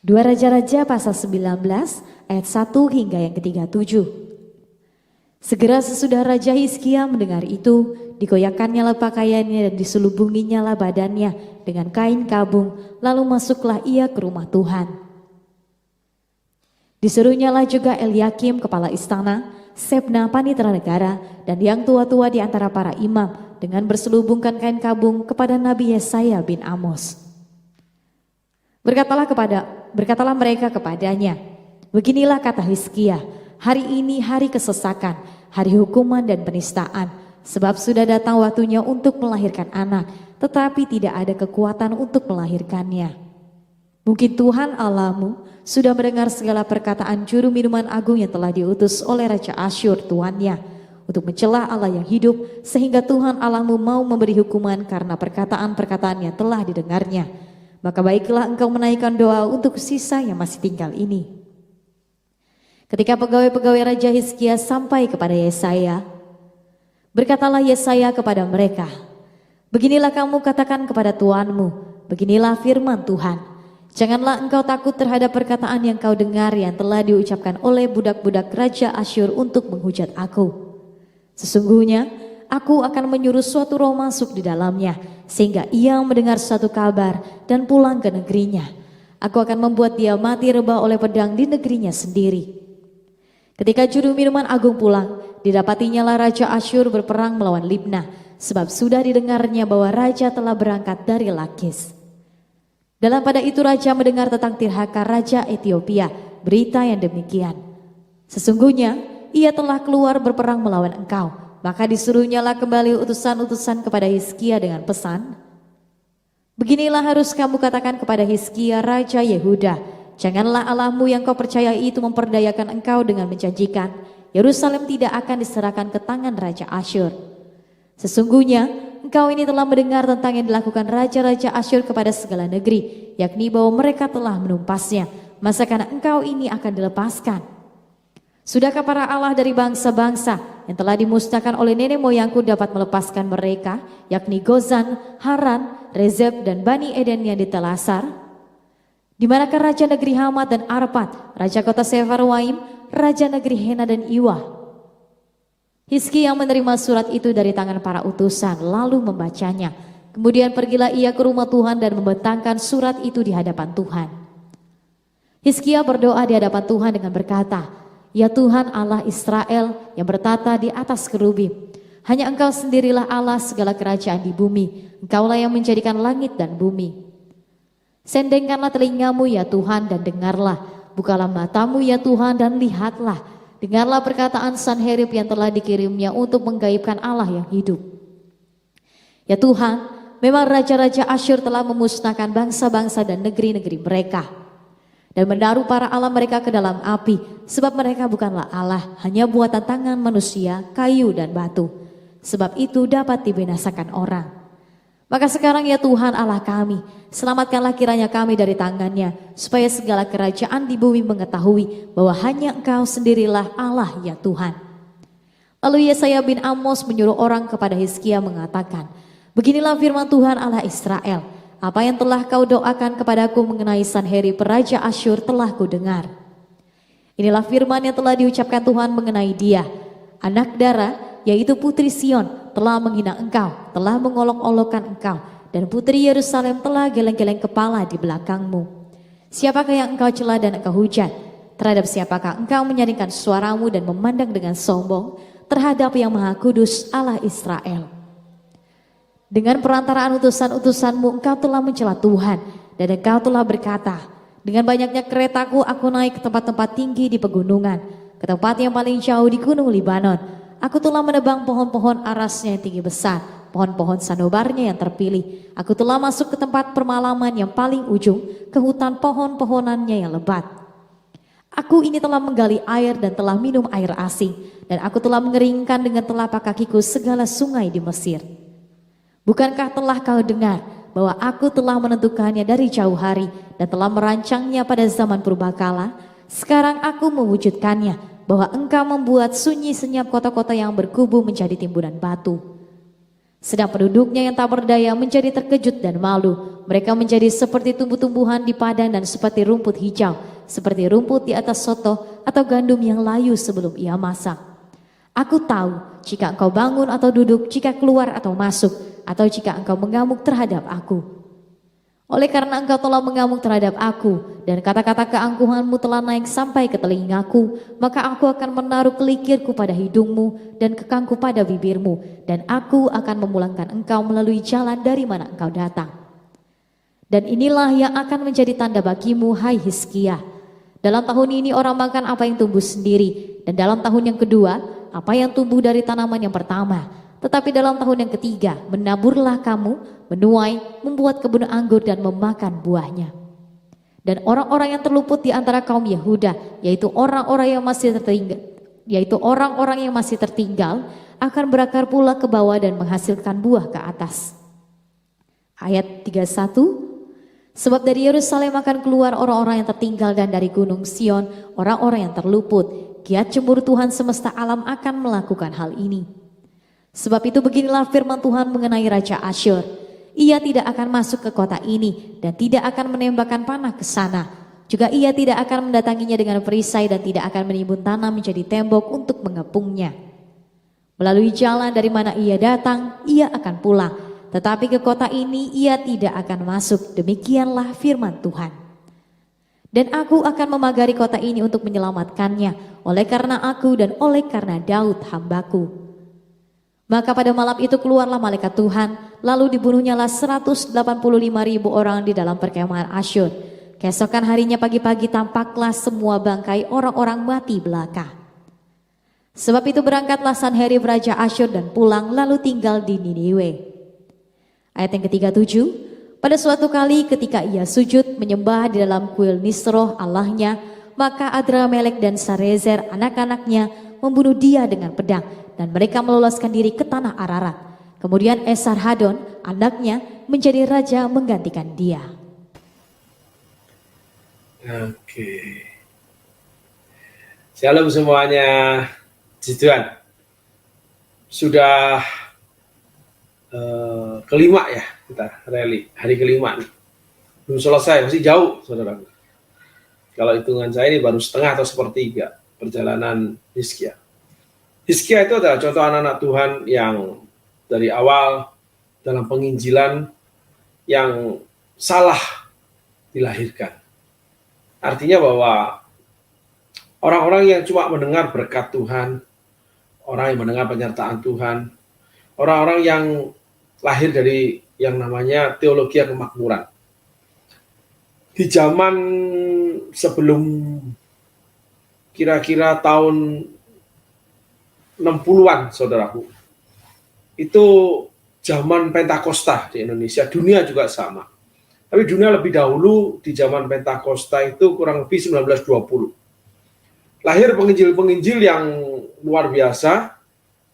2 Raja-Raja pasal 19 ayat 1 hingga yang ke-37. Segera sesudah Raja Hizkia mendengar itu, dikoyakannya lah pakaiannya dan diselubunginya lah badannya dengan kain kabung, lalu masuklah ia ke rumah Tuhan. Disuruhnya lah juga Eliakim kepala istana, Sebna panitera negara, dan yang tua-tua di antara para imam dengan berselubungkan kain kabung kepada Nabi Yesaya bin Amos. Berkatalah mereka kepadanya, beginilah kata Hizkia, hari ini hari kesesakan, hari hukuman dan penistaan, sebab sudah datang waktunya untuk melahirkan anak, tetapi tidak ada kekuatan untuk melahirkannya. Mungkin Tuhan Allahmu sudah mendengar segala perkataan juru minuman agung yang telah diutus oleh Raja Asyur tuannya untuk mencela Allah yang hidup, sehingga Tuhan Allahmu mau memberi hukuman karena perkataan-perkataan yang telah didengarnya. Maka baiklah engkau menaikkan doa untuk sisa yang masih tinggal ini. Ketika pegawai-pegawai Raja Hizkia sampai kepada Yesaya, berkatalah Yesaya kepada mereka, beginilah kamu katakan kepada tuanmu, beginilah firman Tuhan. Janganlah engkau takut terhadap perkataan yang kau dengar yang telah diucapkan oleh budak-budak Raja Asyur untuk menghujat aku. Sesungguhnya aku akan menyuruh suatu roh masuk di dalamnya, sehingga ia mendengar suatu kabar dan pulang ke negerinya. Aku akan membuat dia mati rebah oleh pedang di negerinya sendiri. Ketika juru minuman agung pulang, didapatinya lah Raja Asyur berperang melawan Libnah, sebab sudah didengarnya bahwa raja telah berangkat dari Lakis. Dalam pada itu raja mendengar tentang Tirhaka Raja Ethiopia berita yang demikian. Sesungguhnya ia telah keluar berperang melawan engkau. Maka disuruhnyalah kembali utusan-utusan kepada Hizkia dengan pesan, beginilah harus kamu katakan kepada Hizkia Raja Yehuda, janganlah Allahmu yang kau percayai itu memperdayakan engkau dengan menjanjikan Yerusalem tidak akan diserahkan ke tangan Raja Asyur. Sesungguhnya engkau ini telah mendengar tentang yang dilakukan raja-raja Asyur kepada segala negeri, yakni bahwa mereka telah menumpasnya. Masakan engkau ini akan dilepaskan? Sudahkah para Allah dari bangsa-bangsa yang telah dimusnahkan oleh nenek moyangku dapat melepaskan mereka, yakni Gozan, Haran, Rezeb, dan Bani Eden yang ditelasar? Di manakah raja negeri Hamat dan Arpad, raja kota Sefarwaim, raja negeri Hena dan Iwa? Hizkia menerima surat itu dari tangan para utusan lalu membacanya. Kemudian pergilah ia ke rumah Tuhan dan membentangkan surat itu di hadapan Tuhan. Hizkia berdoa di hadapan Tuhan dengan berkata, ya Tuhan Allah Israel yang bertata di atas kerubim, hanya engkau sendirilah Allah segala kerajaan di bumi, engkaulah yang menjadikan langit dan bumi. Sendengkanlah telingamu ya Tuhan dan dengarlah, bukalah matamu ya Tuhan dan lihatlah, dengarlah perkataan Sanherib yang telah dikirimnya untuk menggaibkan Allah yang hidup. Ya Tuhan, memang raja-raja Asyur telah memusnahkan bangsa-bangsa dan negeri-negeri mereka dan menaruh para Allah mereka ke dalam api, sebab mereka bukanlah Allah, hanya buatan tangan manusia, kayu dan batu. Sebab itu dapat dibinasakan orang. Maka sekarang ya Tuhan Allah kami, selamatkanlah kiranya kami dari tangannya, supaya segala kerajaan di bumi mengetahui bahwa hanya engkau sendirilah Allah ya Tuhan. Lalu Yesaya bin Amos menyuruh orang kepada Hizkia mengatakan, beginilah firman Tuhan Allah Israel, apa yang telah kau doakan kepadaku mengenai Sanherib Raja Asyur telah kudengar. Inilah firman yang telah diucapkan Tuhan mengenai dia, anak Dara, yaitu putri Sion, telah menghina engkau, telah mengolok-olokkan engkau, dan putri Yerusalem telah geleng-geleng kepala di belakangmu. Siapakah yang engkau cela dan engkau hujat? Terhadap siapakah engkau menyaringkan suaramu dan memandang dengan sombong? Terhadap yang Maha Kudus Allah Israel. Dengan perantaraan utusan-utusanmu engkau telah mencela Tuhan, dan engkau telah berkata, dengan banyaknya keretaku aku naik ke tempat-tempat tinggi di pegunungan, ke tempat yang paling jauh di gunung Libanon. Aku telah menebang pohon-pohon arasnya yang tinggi besar, pohon-pohon sanobarnya yang terpilih. Aku telah masuk ke tempat permalaman yang paling ujung, ke hutan pohon-pohonannya yang lebat. Aku ini telah menggali air dan telah minum air asing, dan aku telah mengeringkan dengan telapak kakiku segala sungai di Mesir. Bukankah telah kau dengar bahwa aku telah menentukannya dari jauh hari dan telah merancangnya pada zaman purbakala? Sekarang aku mewujudkannya, bahwa engkau membuat sunyi senyap kota-kota yang berkubu menjadi timbunan batu. Sedang penduduknya yang tak berdaya menjadi terkejut dan malu. Mereka menjadi seperti tumbuh-tumbuhan di padang dan seperti rumput hijau, seperti rumput di atas soto atau gandum yang layu sebelum ia masak. Aku tahu jika engkau bangun atau duduk, jika keluar atau masuk, atau jika engkau mengamuk terhadap aku. Oleh karena engkau telah mengamuk terhadap aku, dan kata-kata keangkuhanmu telah naik sampai ke telingaku, maka aku akan menaruh kelikirku pada hidungmu dan kekangku pada bibirmu, dan aku akan memulangkan engkau melalui jalan dari mana engkau datang. Dan inilah yang akan menjadi tanda bagimu, hai Hizkia. Dalam tahun ini orang makan apa yang tumbuh sendiri, dan dalam tahun yang kedua, apa yang tumbuh dari tanaman yang pertama. Tetapi dalam tahun yang ketiga, menaburlah kamu, menuai, membuat kebun anggur dan memakan buahnya. Dan orang-orang yang terluput di antara kaum Yehuda, yaitu orang-orang yang masih tertinggal, akan berakar pula ke bawah dan menghasilkan buah ke atas. Ayat 31. Sebab dari Yerusalem akan keluar orang-orang yang tertinggal, dan dari gunung Sion orang-orang yang terluput. Giat cemburu Tuhan semesta alam akan melakukan hal ini. Sebab itu beginilah firman Tuhan mengenai Raja Asyur. Ia tidak akan masuk ke kota ini dan tidak akan menembakkan panah ke sana. Juga ia tidak akan mendatanginya dengan perisai dan tidak akan menimbun tanah menjadi tembok untuk mengepungnya. Melalui jalan dari mana ia datang, ia akan pulang. Tetapi ke kota ini ia tidak akan masuk. Demikianlah firman Tuhan. Dan aku akan memagari kota ini untuk menyelamatkannya, oleh karena aku dan oleh karena Daud hambaku. Maka pada malam itu keluarlah malaikat Tuhan, lalu dibunuhnyalah 185.000 orang di dalam perkemahan Asyur. Keesokan harinya pagi-pagi tampaklah semua bangkai orang-orang mati belaka. Sebab itu berangkatlah Sanherib Raja Asyur dan pulang, lalu tinggal di Niniwe. Ayat yang ke-37, pada suatu kali ketika ia sujud menyembah di dalam kuil Nisroh Allahnya, maka Adramelek dan Sarezer anak-anaknya membunuh dia dengan pedang, dan mereka meloloskan diri ke tanah Ararat. Kemudian Esarhadon, anaknya, menjadi raja menggantikan dia. Oke. Shalom semuanya. Tuhan. Sudah kelima ya kita rally. Hari kelima nih. Belum selesai, masih jauh saudara. Kalau hitungan saya ini baru setengah atau sepertiga perjalanan Hizkia. Hizkia itu adalah contoh anak-anak Tuhan yang dari awal dalam penginjilan yang salah dilahirkan. Artinya bahwa orang-orang yang cuma mendengar berkat Tuhan, orang yang mendengar penyertaan Tuhan, orang-orang yang lahir dari yang namanya teologi kemakmuran. Di zaman sebelum kira-kira tahun 60-an, saudaraku. Itu zaman Pentakosta di Indonesia, dunia juga sama. Tapi dunia lebih dahulu di zaman Pentakosta itu kurang lebih 1920. Lahir penginjil-penginjil yang luar biasa,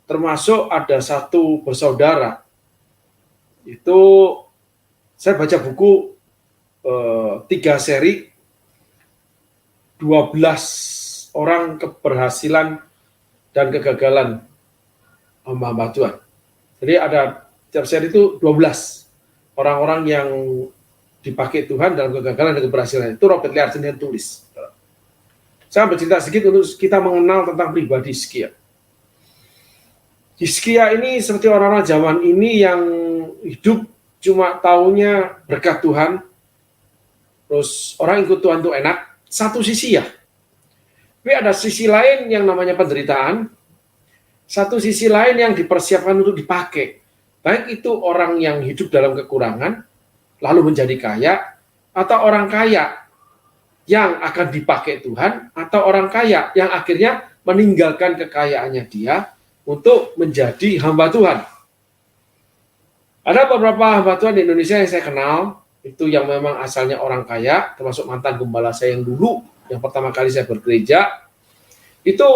termasuk ada satu bersaudara. Itu saya baca buku 3 seri, 12 orang keberhasilan dan kegagalan hamba Tuhan. Jadi ada tiap seri itu 12 orang-orang yang dipakai Tuhan dalam kegagalan dan keberhasilan. Itu Robert Liardon yang tulis. Saya bercerita sedikit untuk kita mengenal tentang pribadi Hizkia. Hizkia ini seperti orang-orang zaman ini yang hidup cuma taunya berkat Tuhan, terus orang ikut Tuhan itu enak, satu sisi ya. Tapi ada sisi lain yang namanya penderitaan, satu sisi lain yang dipersiapkan untuk dipakai. Baik itu orang yang hidup dalam kekurangan, lalu menjadi kaya, atau orang kaya yang akan dipakai Tuhan, atau orang kaya yang akhirnya meninggalkan kekayaannya dia untuk menjadi hamba Tuhan. Ada beberapa hamba Tuhan di Indonesia yang saya kenal, itu yang memang asalnya orang kaya, termasuk mantan gembala saya yang dulu, yang pertama kali saya bergereja, itu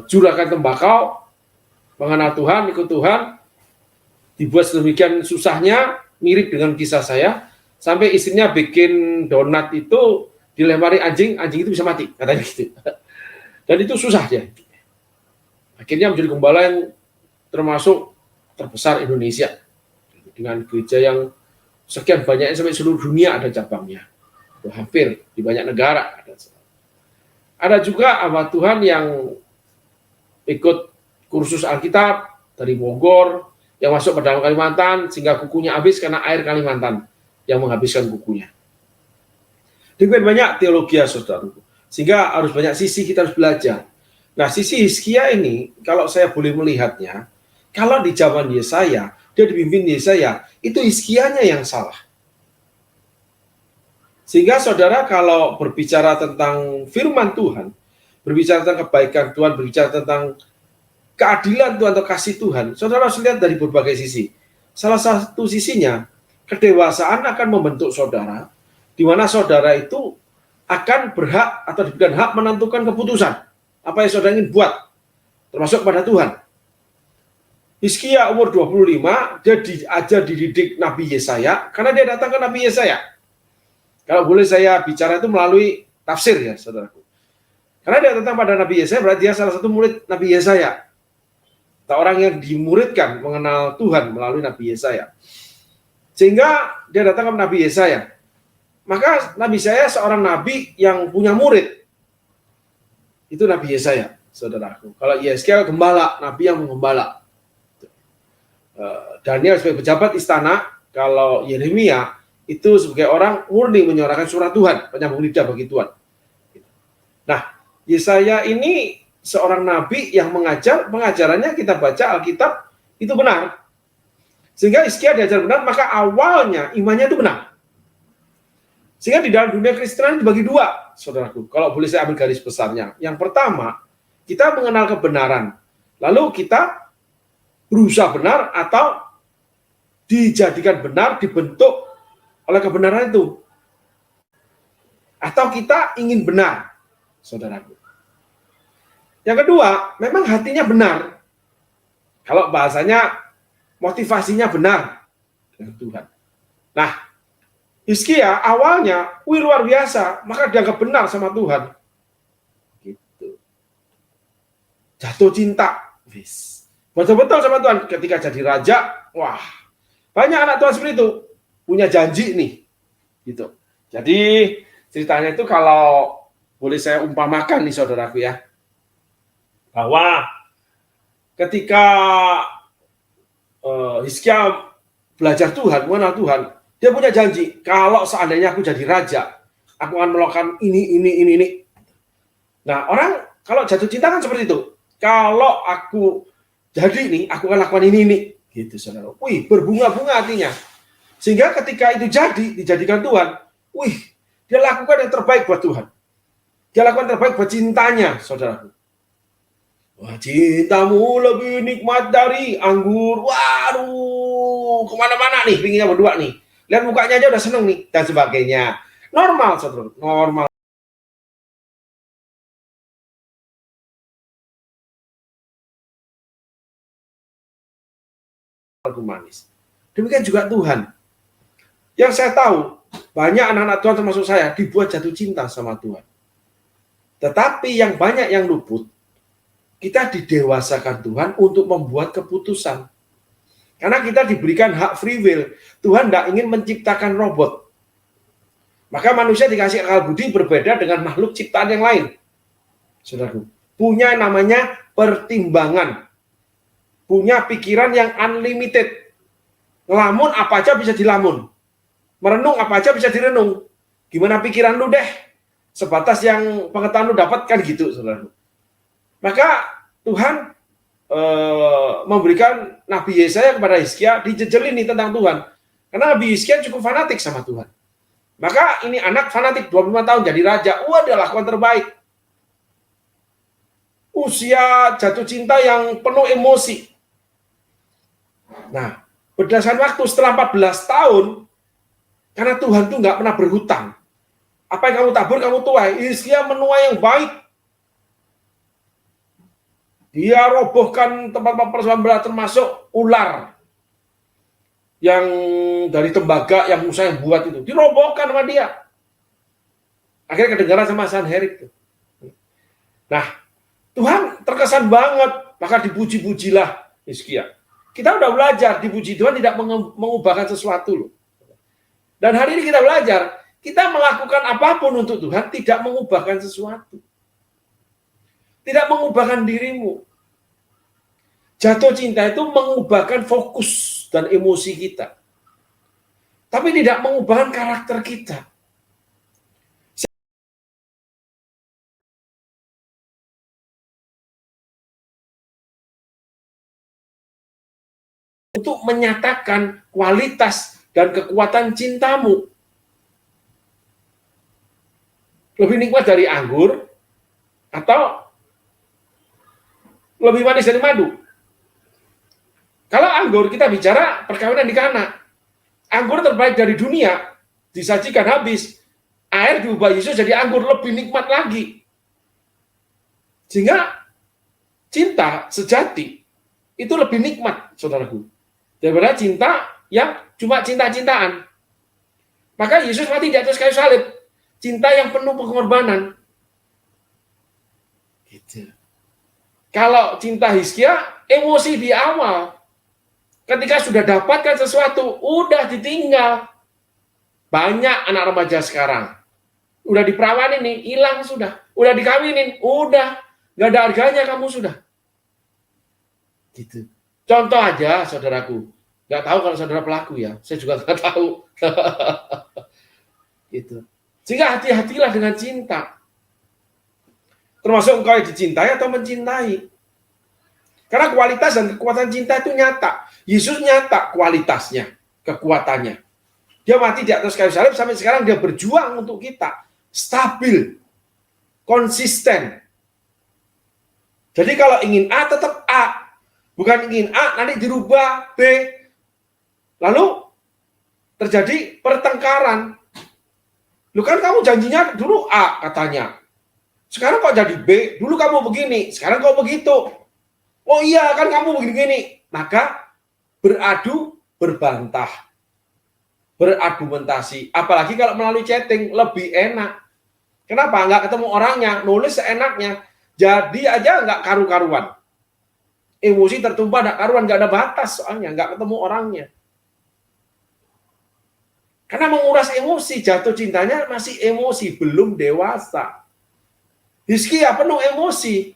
juragan tembakau, mengenal Tuhan, ikut Tuhan, dibuat sedemikian susahnya, mirip dengan kisah saya, sampai istrinya bikin donat itu dilempari anjing, anjing itu bisa mati, katanya gitu. Dan itu susah ya. Akhirnya menjadi gembala yang termasuk terbesar Indonesia, dengan gereja yang sekian banyaknya sampai seluruh dunia ada cabangnya, hampir di banyak negara ada. Ada juga hamba Tuhan yang ikut kursus Alkitab dari Bogor, yang masuk ke dalam Kalimantan sehingga kukunya habis karena air Kalimantan yang menghabiskan kukunya. Demikian banyak teologi ya saudara, sehingga harus banyak sisi kita harus belajar. Nah, sisi Hizkia ini kalau saya boleh melihatnya, kalau di zaman Yesaya, dia dipimpin Yesaya, itu Hizkianya yang salah. Sehingga saudara kalau berbicara tentang firman Tuhan, berbicara tentang kebaikan Tuhan, berbicara tentang keadilan Tuhan atau kasih Tuhan, saudara harus lihat dari berbagai sisi. Salah satu sisinya, kedewasaan akan membentuk saudara, di mana saudara itu akan berhak atau diberikan hak menentukan keputusan. Apa yang saudara ingin buat, termasuk pada Tuhan. Hizkia umur 25, dia diajar dididik Nabi Yesaya, karena dia datang ke Nabi Yesaya. Kalau boleh saya bicara itu melalui tafsir ya, saudaraku. Karena dia datang pada Nabi Yesaya, berarti dia salah satu murid Nabi Yesaya. Atau orang yang dimuridkan mengenal Tuhan melalui Nabi Yesaya. Sehingga dia datang ke Nabi Yesaya. Maka Nabi Yesaya seorang nabi yang punya murid. Itu Nabi Yesaya, saudaraku. Kalau Yeskiel gembala, nabi yang menggembala. Daniel sebagai pejabat istana, kalau Yeremia itu sebagai orang murni menyuarakan surat Tuhan, penyambung lidah bagi Tuhan. Nah, Yesaya ini seorang nabi yang mengajar, pengajarannya kita baca Alkitab itu benar. Sehingga Hizkia diajar benar, maka awalnya imannya itu benar. Sehingga di dalam dunia Kristen dibagi dua, saudaraku. Kalau boleh saya ambil garis besarnya. Yang pertama, kita mengenal kebenaran. Lalu kita berusaha benar atau dijadikan benar, dibentuk oleh kebenaran itu. Atau kita ingin benar, saudaraku. Yang kedua, memang hatinya benar. Kalau bahasanya motivasinya benar dengan Tuhan. Nah, Hizkia awalnya, luar biasa, maka dianggap benar sama Tuhan. Gitu. Jatuh cinta, betul-betul sama Tuhan. Ketika jadi raja, wah, banyak anak Tuhan seperti itu, punya janji nih, gitu. Jadi ceritanya itu kalau boleh saya umpamakan nih saudaraku ya, bahwa ketika Hizkia belajar Tuhan, mengenal Tuhan, dia punya janji, kalau seandainya aku jadi raja, aku akan melakukan ini. Nah, orang kalau jatuh cinta kan seperti itu. Kalau aku jadi ini, aku akan lakukan ini. Gitu, saudara. Wih, berbunga-bunga hatinya. Sehingga ketika itu dijadikan Tuhan, wih, dia lakukan yang terbaik buat Tuhan. Dia lakukan yang terbaik buat cintanya, saudara. Wah, cintamu lebih nikmat dari anggur. Waduh, kemana-mana nih, pinginnya berdua nih. Lihat mukanya aja udah seneng nih, dan sebagainya. Normal, saudara. Normal. Manis. Demikian juga Tuhan. Yang saya tahu, banyak anak-anak Tuhan termasuk saya, dibuat jatuh cinta sama Tuhan. Tetapi yang banyak yang luput, kita didewasakan Tuhan untuk membuat keputusan. Karena kita diberikan hak free will. Tuhan tidak ingin menciptakan robot. Maka manusia dikasih akal budi berbeda dengan makhluk ciptaan yang lain. Saudaraku, punya namanya pertimbangan. Punya pikiran yang unlimited. Ngelamun apa aja bisa dilamun. Merenung apa aja bisa direnung. Gimana pikiran lu deh? Sebatas yang pengetahuan lu dapatkan gitu, saudaraku. Maka Tuhan memberikan Nabi Yesaya kepada Hizkia, dijejelin nih tentang Tuhan. Karena Nabi Hizkia cukup fanatik sama Tuhan. Maka ini anak fanatik 25 tahun jadi raja. Wah, dia lakukan terbaik. Usia jatuh cinta yang penuh emosi. Nah, berdasarkan waktu setelah 14 tahun, karena Tuhan tuh nggak pernah berhutang. Apa yang kamu tabur, kamu tuai. Hizkia menuai yang baik. Dia robohkan tempat persembahan termasuk ular yang dari tembaga yang Musa yang buat itu. Dirobohkan sama dia. Akhirnya kedengaran sama Sanherib. Nah, Tuhan terkesan banget. Maka dipuji-pujilah Hizkia. Kita udah belajar di puji Tuhan tidak mengubahkan sesuatu loh. Dan hari ini kita belajar, kita melakukan apapun untuk Tuhan tidak mengubahkan sesuatu. Tidak mengubahkan dirimu. Jatuh cinta itu mengubahkan fokus dan emosi kita. Tapi tidak mengubahkan karakter kita. Untuk menyatakan kualitas dan kekuatan cintamu. Lebih nikmat dari anggur atau lebih manis dari madu? Kalau anggur kita bicara perkawinan di Kana. Anggur terbaik dari dunia disajikan habis. Air diubah Yesus jadi anggur, lebih nikmat lagi. Sehingga cinta sejati itu lebih nikmat, saudaraku, daripada cinta yang cuma cinta-cintaan. Maka Yesus mati di atas kayu salib. Cinta yang penuh pengorbanan. Gitu. Kalau cinta Hizkia, emosi di awal. Ketika sudah dapatkan sesuatu, udah ditinggal. Banyak anak remaja sekarang. Udah diperawanin nih, hilang sudah. Udah dikawinin, udah. Gak ada harganya kamu sudah. Gitu. Contoh aja, saudaraku. Gak tahu kalau saudara pelaku ya. Saya juga gak tahu. Gitu. Sehingga hati-hatilah dengan cinta. Termasuk engkau yang dicintai atau mencintai. Karena kualitas dan kekuatan cinta itu nyata. Yesus nyata kualitasnya, kekuatannya. Dia mati di atas kayu salib, sampai sekarang dia berjuang untuk kita. Stabil, konsisten. Jadi kalau ingin A, tetap A. Bukan ingin A, nanti dirubah B. Lalu terjadi pertengkaran. Lu kan kamu janjinya dulu A katanya. Sekarang kok jadi B? Dulu kamu begini, sekarang kok begitu. Oh iya, kan kamu begini-gini. Maka beradu, berbantah, berargumentasi. Apalagi kalau melalui chatting, lebih enak. Kenapa? Nggak ketemu orangnya, nulis seenaknya. Jadi aja nggak karu-karuan. Emosi tertumpah, nggak karuan, nggak ada batas soalnya, nggak ketemu orangnya. Karena menguras emosi, jatuh cintanya masih emosi, belum dewasa. Hizkia penuh emosi.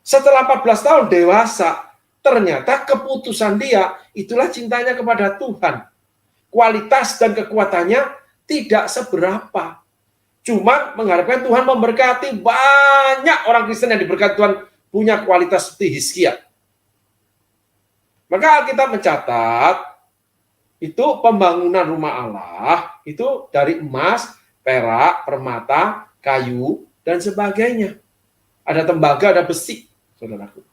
Setelah 14 tahun dewasa, ternyata keputusan dia, itulah cintanya kepada Tuhan. Kualitas dan kekuatannya tidak seberapa. Cuma mengharapkan Tuhan memberkati, banyak orang Kristen yang diberkati Tuhan punya kualitas seperti Hizkia. Maka Alkitab mencatat, itu pembangunan rumah Allah, itu dari emas, perak, permata, kayu, dan sebagainya. Ada tembaga, ada besi, saudaraku.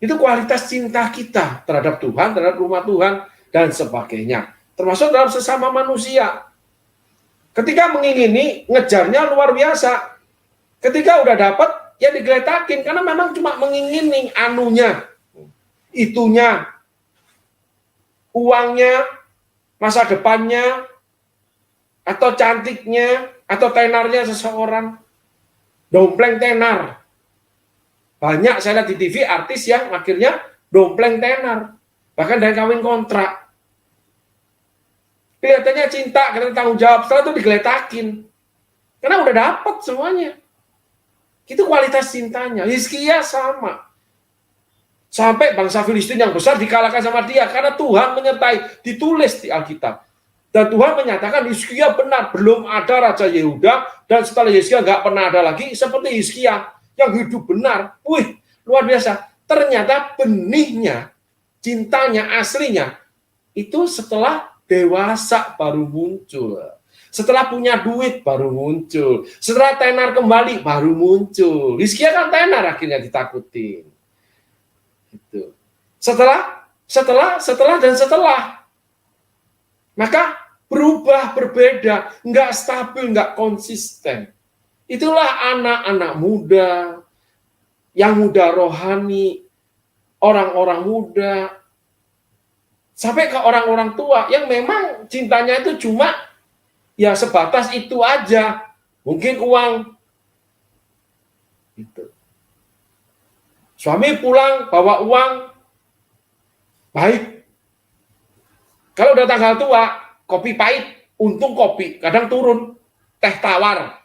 Itu kualitas cinta kita terhadap Tuhan, terhadap rumah Tuhan, dan sebagainya. Termasuk dalam sesama manusia. Ketika mengingini, ngejarnya luar biasa. Ketika udah dapat, ya digeletakin. Karena memang cuma mengingini anunya, itunya, uangnya, masa depannya, atau cantiknya, atau tenarnya seseorang. Dompleng tenar. Banyak saya lihat di TV artis yang akhirnya dompleng tenar. Bahkan dari kawin kontrak. Kelihatannya cinta, kelihatannya tanggung jawab, setelah itu digeletakin. Karena udah dapat semuanya. Itu kualitas cintanya. Hizkia sama. Sampai bangsa Filistin yang besar dikalahkan sama dia. Karena Tuhan menyertai. Ditulis di Alkitab. Dan Tuhan menyatakan Hizkia benar. Belum ada Raja Yehuda. Dan setelah Hizkia nggak pernah ada lagi. Seperti Hizkia yang hidup benar. Wih, luar biasa. Ternyata benihnya, cintanya aslinya, itu setelah dewasa baru muncul. Setelah punya duit baru muncul. Setelah tenar kembali baru muncul. Hizkia kan tenar akhirnya ditakutin. Gitu. Setelah. Maka berubah, berbeda, nggak stabil, nggak konsisten. Itulah anak-anak muda, yang muda rohani, orang-orang muda, sampai ke orang-orang tua yang memang cintanya itu cuma ya sebatas itu aja. Mungkin uang. Gitu. Suami pulang bawa uang Baik. Kalau udah tanggal tua, kopi pahit, untung kopi, kadang turun, teh tawar.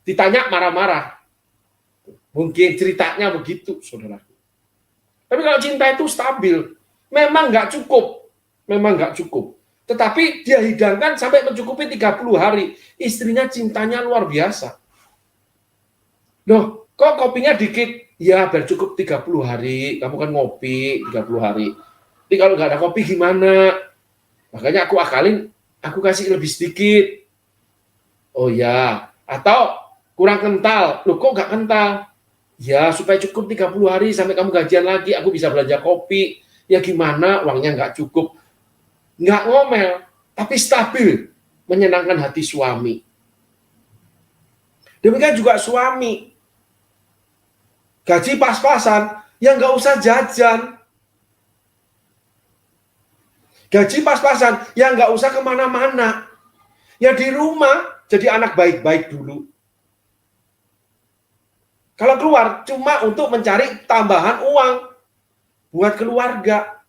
Ditanya marah-marah. Mungkin ceritanya begitu, saudara. Tapi kalau cinta itu stabil, memang nggak cukup. Memang nggak cukup. Tetapi dia hidangkan sampai mencukupi 30 hari. Istrinya cintanya luar biasa. Loh, kok kopinya dikit? Ya, biar cukup 30 hari. Kamu kan ngopi 30 hari. Tapi kalau nggak ada kopi gimana? Makanya aku akalin, aku kasih lebih sedikit. Oh ya, atau kurang kental. Loh, kok nggak kental? Ya, supaya cukup 30 hari sampai kamu gajian lagi, aku bisa belanja kopi. Ya gimana, uangnya nggak cukup. Nggak ngomel, tapi stabil. Menyenangkan hati suami. Demikian juga suami. Gaji pas-pasan, ya nggak usah jajan. Gaji pas-pasan, ya nggak usah kemana-mana. Ya di rumah, jadi anak baik-baik dulu. Kalau keluar, cuma untuk mencari tambahan uang buat keluarga.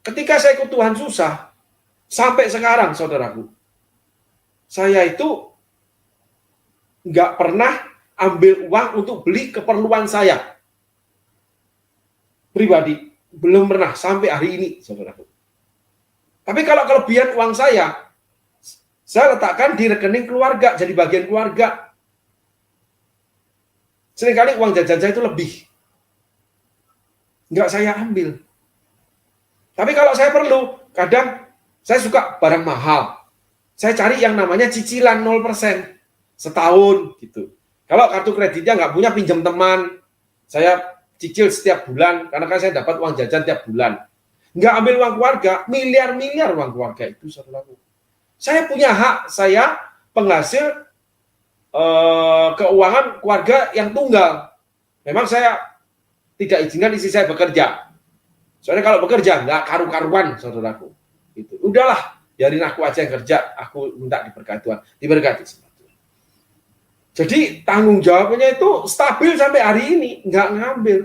Ketika saya ikut Tuhan susah, sampai sekarang, saudaraku, saya itu nggak pernah ambil uang untuk beli keperluan saya pribadi. Belum pernah sampai hari ini, saudaraku. Tapi kalau kelebihan uang saya letakkan di rekening keluarga, jadi bagian keluarga. Seringkali uang jajan saya itu lebih. Nggak saya ambil. Tapi kalau saya perlu, kadang saya suka barang mahal. Saya cari yang namanya cicilan 0%. Setahun, gitu. Kalau kartu kreditnya nggak punya, pinjam teman. Saya cicil setiap bulan, karena kan saya dapat uang jajan tiap bulan. Nggak ambil uang keluarga, miliar-miliar uang keluarga itu, saudaraku. Saya punya hak, saya penghasil keuangan keluarga yang tunggal. Memang saya tidak izinkan istri saya bekerja. Soalnya kalau bekerja, nggak karu-karuan, saudaraku. Itu. Udahlah, biarin aku aja yang kerja, aku minta diberkati Tuhan. Diberkati. Jadi tanggung jawabnya itu stabil sampai hari ini, nggak ngambil.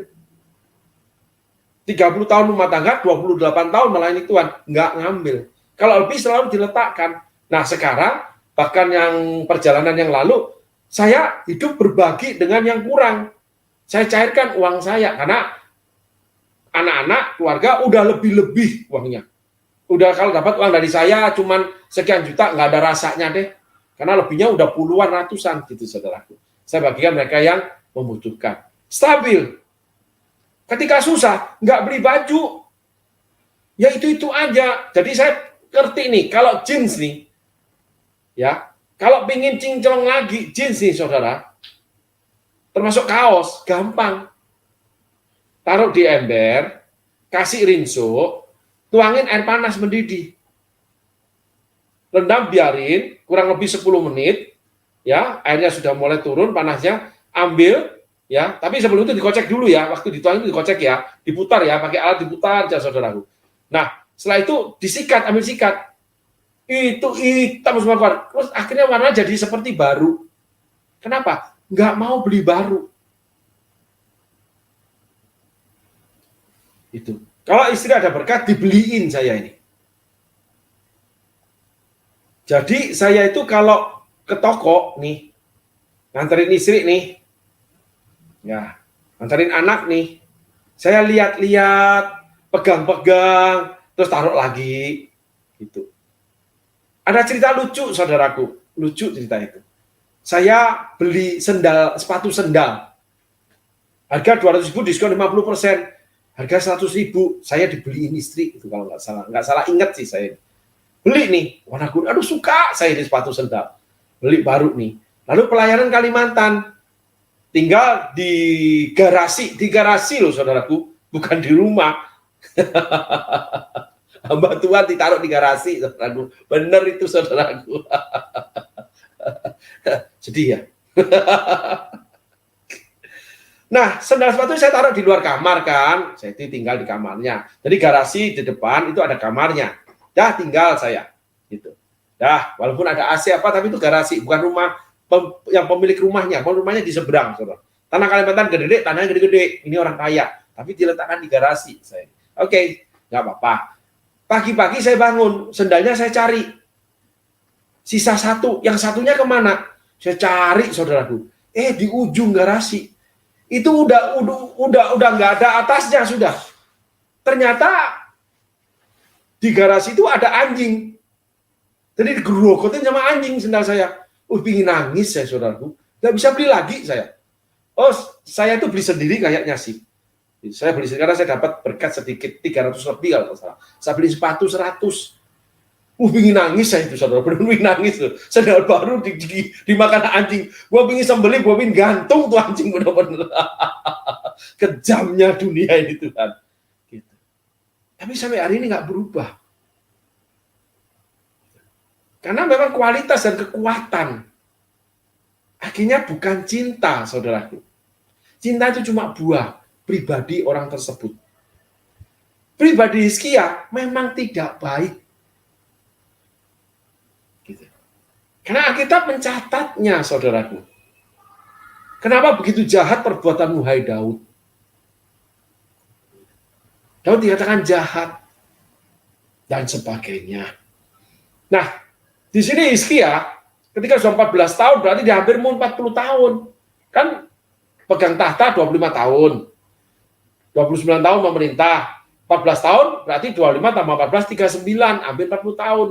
30 tahun rumah tangga, 28 tahun melayani Tuhan, nggak ngambil. Kalau lebih selalu diletakkan. Nah sekarang, bahkan yang perjalanan yang lalu, saya hidup berbagi dengan yang kurang. Saya cairkan uang saya, karena anak-anak, keluarga udah lebih-lebih uangnya. Udah kalau dapat uang dari saya cuman sekian juta, nggak ada rasanya deh. Karena lebihnya udah puluhan, ratusan gitu, saudaraku. Saya bagikan mereka yang membutuhkan. Stabil. Ketika susah, nggak beli baju. Ya itu aja. Jadi saya ngerti nih, kalau jeans nih, ya, kalau pingin cinclong lagi, jeans nih, saudara, termasuk kaos, gampang. Taruh di ember, kasih rinso, tuangin air panas mendidih. Rendam, biarin kurang lebih 10 menit, ya, airnya sudah mulai turun panasnya, ambil, ya, tapi sebelum itu dikocek dulu ya, waktu dituangin itu dikocek ya, diputar ya, pakai alat diputar ya, saudaraku. Nah, setelah itu disikat, ambil sikat, itu hitam semua keluar, terus akhirnya warna jadi seperti baru. Kenapa? Nggak mau beli baru. Itu. Kalau istri ada berkat, dibeliin saya ini. Jadi saya itu kalau ke toko nih, nganterin istri nih, ya, nganterin anak nih, saya lihat-lihat, pegang-pegang, terus taruh lagi, gitu. Ada cerita lucu, saudaraku, lucu cerita itu. Saya beli sepatu sendal, harga 200.000, diskon 50%, harga 100.000, saya dibeliin istri, itu kalau nggak salah ingat sih saya. Beli nih, warna kuning, aduh suka saya di sepatu sendal. Beli baru nih. Lalu pelayanan Kalimantan, tinggal di garasi loh saudaraku, bukan di rumah. Hamba Tuhan ditaruh di garasi, saudaraku. Bener itu saudaraku. Sedih ya. Nah, sendal sepatu saya taruh di luar kamar kan, saya tinggal di kamarnya. Jadi garasi di depan itu ada kamarnya. Dah tinggal saya, gitu. Dah, walaupun ada AC apa, tapi itu garasi, bukan rumah yang pemilik rumahnya. Rumahnya di seberang, saudara. Tanah Kalimantan gede-gede, tanahnya gede-gede. Ini orang kaya. tapi diletakkan di garasi. Saya, oke, nggak apa-apa. Pagi-pagi saya bangun, sendalnya saya cari. Sisa satu, yang satunya kemana? Saya cari, saudaraku. Di ujung garasi. Itu udah nggak ada atasnya sudah. Ternyata di garasi itu ada anjing. Jadi digerogotin sama anjing sendal saya. Pingin nangis saya, saudaraku. Nggak bisa beli lagi saya. Saya tuh beli sendiri kayaknya sih. Saya beli sendiri karena saya dapat berkat sedikit, 300 lebih kalau nggak salah. Saya beli sepatu 100. Pingin nangis saya itu, saudara. Benar-benar nangis tuh. Sendal baru dimakan anjing. Gua pingin sembelih, gua pingin gantung tuh anjing benar-benar. Kejamnya dunia ini Tuhan. Gitu. Tapi sampai hari ini nggak berubah. Karena memang kualitas dan kekuatan. Akhirnya bukan cinta, saudaraku. Cinta itu cuma buah pribadi orang tersebut. Pribadi Hizkia memang tidak baik. Gitu. Karena Alkitab mencatatnya, saudaraku. Kenapa begitu jahat perbuatanmu, hai Daud? Daud dikatakan jahat dan sebagainya. Nah, di sini Hizkia ketika sudah 14 tahun berarti dia hampir mau 40 tahun. Kan pegang tahta 25 tahun. 29 tahun memerintah. 14 tahun berarti 25 tambah 14 39, hampir 40 tahun.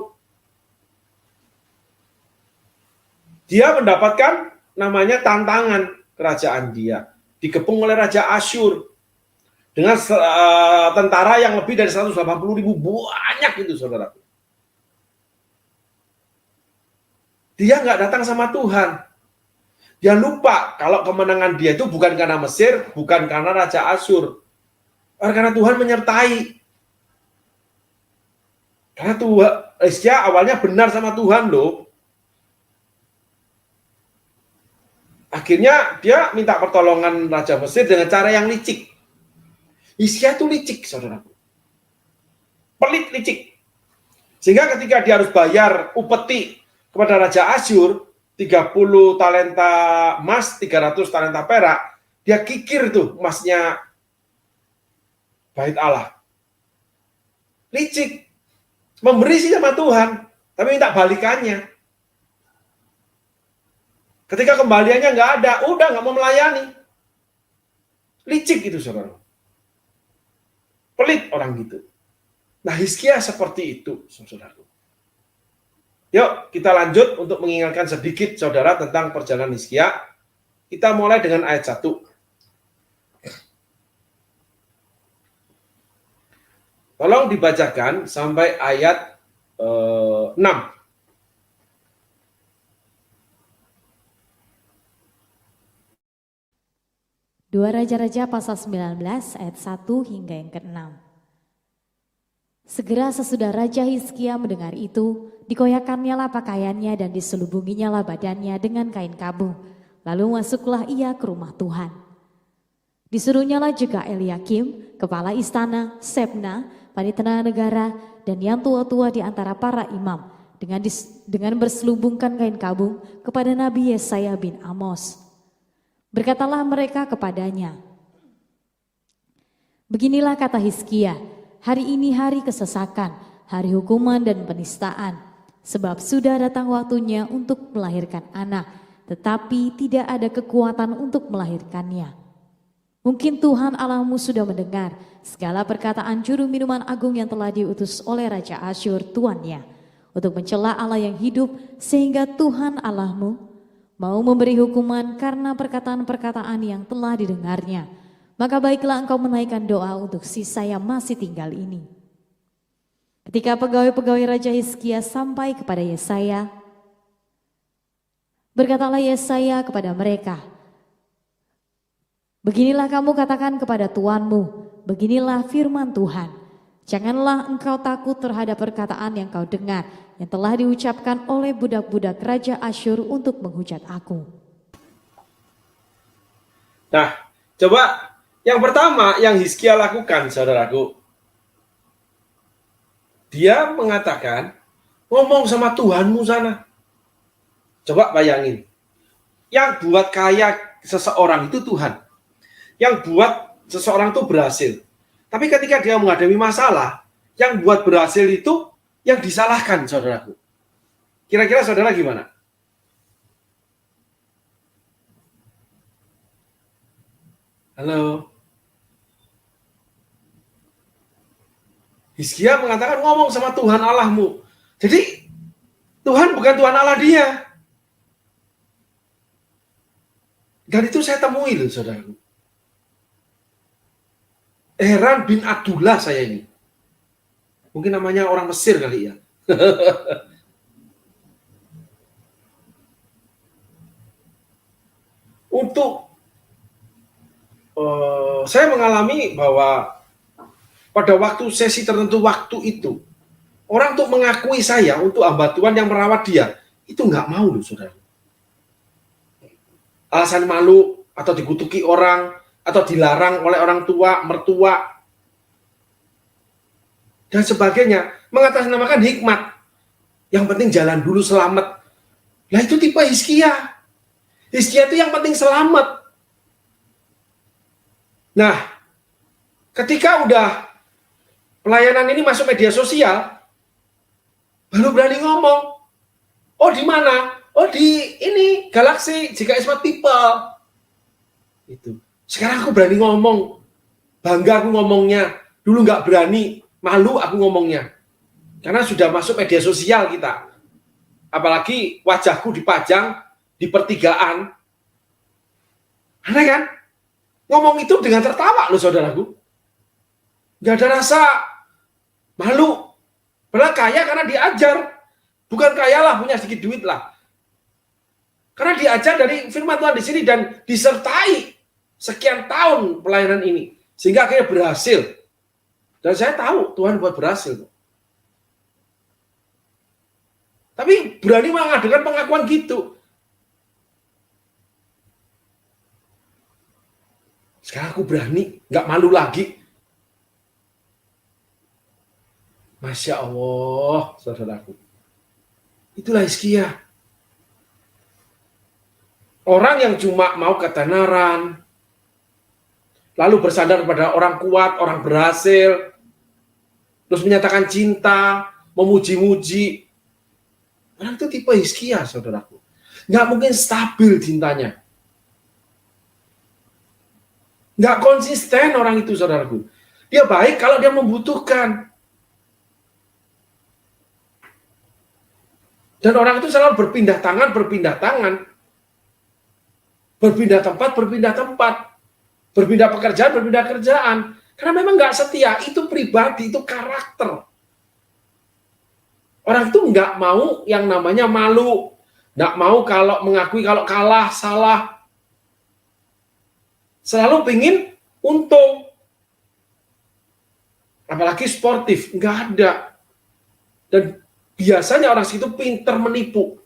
Dia mendapatkan namanya tantangan kerajaan dia. Dikepung oleh Raja Asyur. Dengan tentara yang lebih dari 180.000, banyak itu, saudara. Dia nggak datang sama Tuhan. Dia lupa kalau kemenangan dia itu bukan karena Mesir, bukan karena Raja Asyur. Karena Tuhan menyertai. Karena Tuhan, Hizkia awalnya benar sama Tuhan loh. Akhirnya dia minta pertolongan Raja Mesir dengan cara yang licik. Hizkia itu licik, saudaraku. Pelit, licik. Sehingga ketika dia harus bayar upeti kepada Raja Asyur, 30 talenta emas, 300 talenta perak, dia kikir tuh emasnya bait Allah. Licik. Memberi sih sama Tuhan, tapi minta balikannya. Ketika kembaliannya nggak ada, udah nggak mau melayani. Licik itu, saudara. Pelit orang gitu. Nah, Hizkia seperti itu, saudara. Yuk, kita lanjut untuk mengingatkan sedikit, saudara, tentang perjalanan Hizkia. Kita mulai dengan ayat 1. Tolong dibacakan sampai ayat 6. Dua Raja-Raja pasal 19 ayat 1 hingga yang ke-6. Segera sesudah Raja Hizkia mendengar itu, dikoyakkannyalah pakaiannya dan diselubunginyalah badannya dengan kain kabung. Lalu masuklah ia ke rumah Tuhan. Disuruhnyalah juga Eliakim, kepala istana, Sebna, panitera negara, dan yang tua-tua di antara para imam, dengan berselubungkan kain kabung kepada Nabi Yesaya bin Amos. Berkatalah mereka kepadanya, beginilah kata Hizkia, hari ini hari kesesakan, hari hukuman dan penistaan, sebab sudah datang waktunya untuk melahirkan anak, tetapi tidak ada kekuatan untuk melahirkannya. Mungkin Tuhan Allahmu sudah mendengar segala perkataan juru minuman agung yang telah diutus oleh Raja Asyur tuannya, untuk mencela Allah yang hidup, sehingga Tuhan Allahmu mau memberi hukuman karena perkataan-perkataan yang telah didengarnya. Maka baiklah engkau menaikkan doa untuk sisa yang masih tinggal ini. Ketika pegawai-pegawai Raja Hizkia sampai kepada Yesaya, berkatalah Yesaya kepada mereka, beginilah kamu katakan kepada tuanmu, beginilah firman Tuhan. Janganlah engkau takut terhadap perkataan yang kau dengar, yang telah diucapkan oleh budak-budak Raja Asyur untuk menghujat aku. Nah, coba yang pertama yang Hizkia lakukan, saudaraku. Dia mengatakan, ngomong sama Tuhanmu sana. Coba bayangin. Yang buat kaya seseorang itu Tuhan. Yang buat seseorang tuh berhasil. Tapi ketika dia menghadapi masalah, yang buat berhasil itu yang disalahkan, saudaraku. Kira-kira saudara gimana? Halo? Hizkia mengatakan ngomong sama Tuhan Allahmu. Jadi Tuhan bukan Tuhan Allah dia. Dan itu saya temui loh saudaraku. Heran bin Abdullah saya ini. Mungkin namanya orang Mesir kali ya. Untuk saya mengalami bahwa pada waktu sesi tertentu waktu itu, orang untuk mengakui saya untuk hamba Tuhan yang merawat dia, itu nggak mau loh saudara. Alasan malu, atau dikutuki orang, atau dilarang oleh orang tua, mertua, dan sebagainya, mengatasnamakan hikmat. Yang penting jalan dulu selamat. Nah itu tipe Hizkia. Hizkia itu yang penting selamat. Nah, ketika udah pelayanan ini masuk media sosial, baru berani ngomong. Oh di mana? Oh di ini Galaxy jika Smart People. Itu. Sekarang aku berani ngomong, bangga aku ngomongnya. Dulu nggak berani, malu aku ngomongnya. Karena sudah masuk media sosial kita. Apalagi wajahku dipajang di pertigaan. Aneh kan? Ngomong itu dengan tertawa loh saudaraku. Nggak ada rasa malu. Padahal kaya karena diajar. Bukan kaya lah, punya sedikit duit lah. Karena diajar dari firman Tuhan di sini dan disertai sekian tahun pelayanan ini. Sehingga akhirnya berhasil. Dan saya tahu Tuhan buat berhasil. Tapi berani mengadakan pengakuan gitu. Sekarang aku berani, nggak malu lagi. Masya Allah, saudaraku. Itulah Hizkia. Orang yang cuma mau ketenaran, lalu bersandar pada orang kuat, orang berhasil, terus menyatakan cinta, memuji-muji. Orang itu tipe Hizkia, saudaraku. Nggak mungkin stabil cintanya. Nggak konsisten orang itu, saudaraku. Dia baik kalau dia membutuhkan. Dan orang itu selalu berpindah tangan. Berpindah tempat. Berpindah pekerjaan. Karena memang nggak setia. Itu pribadi, itu karakter. Orang itu nggak mau yang namanya malu. Nggak mau kalau mengakui kalau kalah, salah. Selalu pingin untung. Apalagi sportif, nggak ada. Dan biasanya orang situ pinter menipu.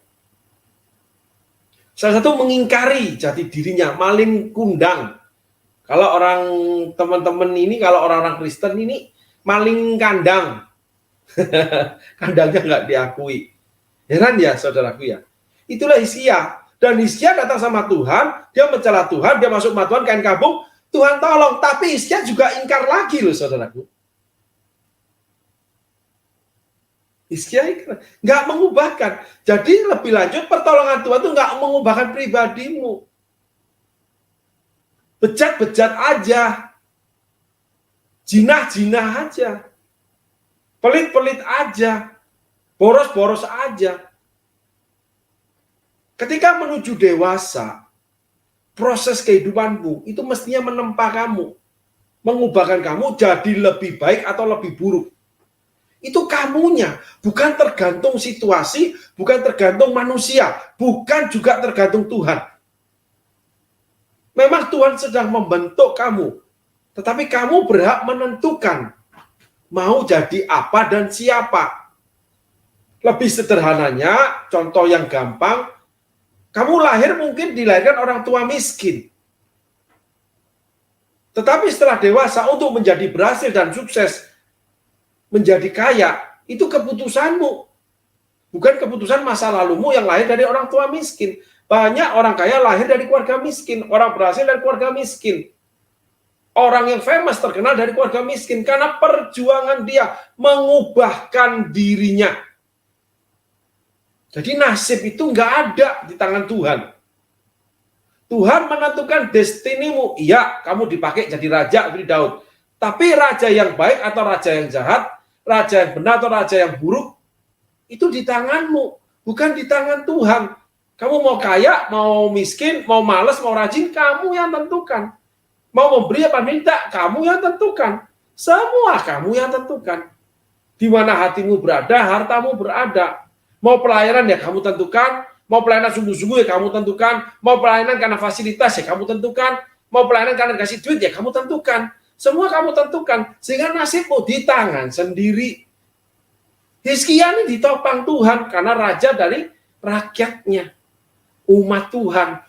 Salah satu mengingkari jati dirinya, maling kundang. Kalau orang teman-teman ini, kalau orang-orang Kristen ini, maling kandang. Kandangnya nggak diakui. Heran ya saudaraku ya. Itulah Hizkia. Dan Hizkia datang sama Tuhan, dia mencela Tuhan, dia masuk sama Tuhan, kain kabung, Tuhan tolong. Tapi Hizkia juga ingkar lagi loh saudaraku. Hizkia nggak mengubahkan. Jadi lebih lanjut, pertolongan Tuhan itu nggak mengubahkan pribadimu. Bejat-bejat aja. Jinah-jinah aja. Pelit-pelit aja. Boros-boros aja. Ketika menuju dewasa, proses kehidupanmu itu mestinya menempa kamu. Mengubahkan kamu jadi lebih baik atau lebih buruk. Itu kamunya, bukan tergantung situasi, bukan tergantung manusia, bukan juga tergantung Tuhan. Memang Tuhan sedang membentuk kamu, tetapi kamu berhak menentukan mau jadi apa dan siapa. Lebih sederhananya, contoh yang gampang, kamu lahir mungkin dilahirkan orang tua miskin. Tetapi setelah dewasa untuk menjadi berhasil dan sukses, menjadi kaya, itu keputusanmu. Bukan keputusan masa lalumu yang lahir dari orang tua miskin. Banyak orang kaya lahir dari keluarga miskin, orang berhasil dari keluarga miskin. Orang yang famous terkenal dari keluarga miskin karena perjuangan dia mengubahkan dirinya. Jadi nasib itu nggak ada di tangan Tuhan. Tuhan menentukan destinimu. Iya, kamu dipakai jadi raja seperti Daud. Tapi raja yang baik atau raja yang jahat, raja yang benar atau raja yang buruk, itu di tanganmu, bukan di tangan Tuhan. Kamu mau kaya, mau miskin, mau malas, mau rajin, kamu yang tentukan. Mau memberi apa minta, kamu yang tentukan. Semua kamu yang tentukan. Di mana hatimu berada, hartamu berada. Mau pelayanan ya kamu tentukan. Mau pelayanan sungguh-sungguh ya kamu tentukan. Mau pelayanan karena fasilitas ya kamu tentukan. Mau pelayanan karena dikasih duit ya kamu tentukan. Semua kamu tentukan. Sehingga nasibmu di tangan sendiri. Hizkia ini ditopang Tuhan karena raja dari rakyatnya. Umat Tuhan.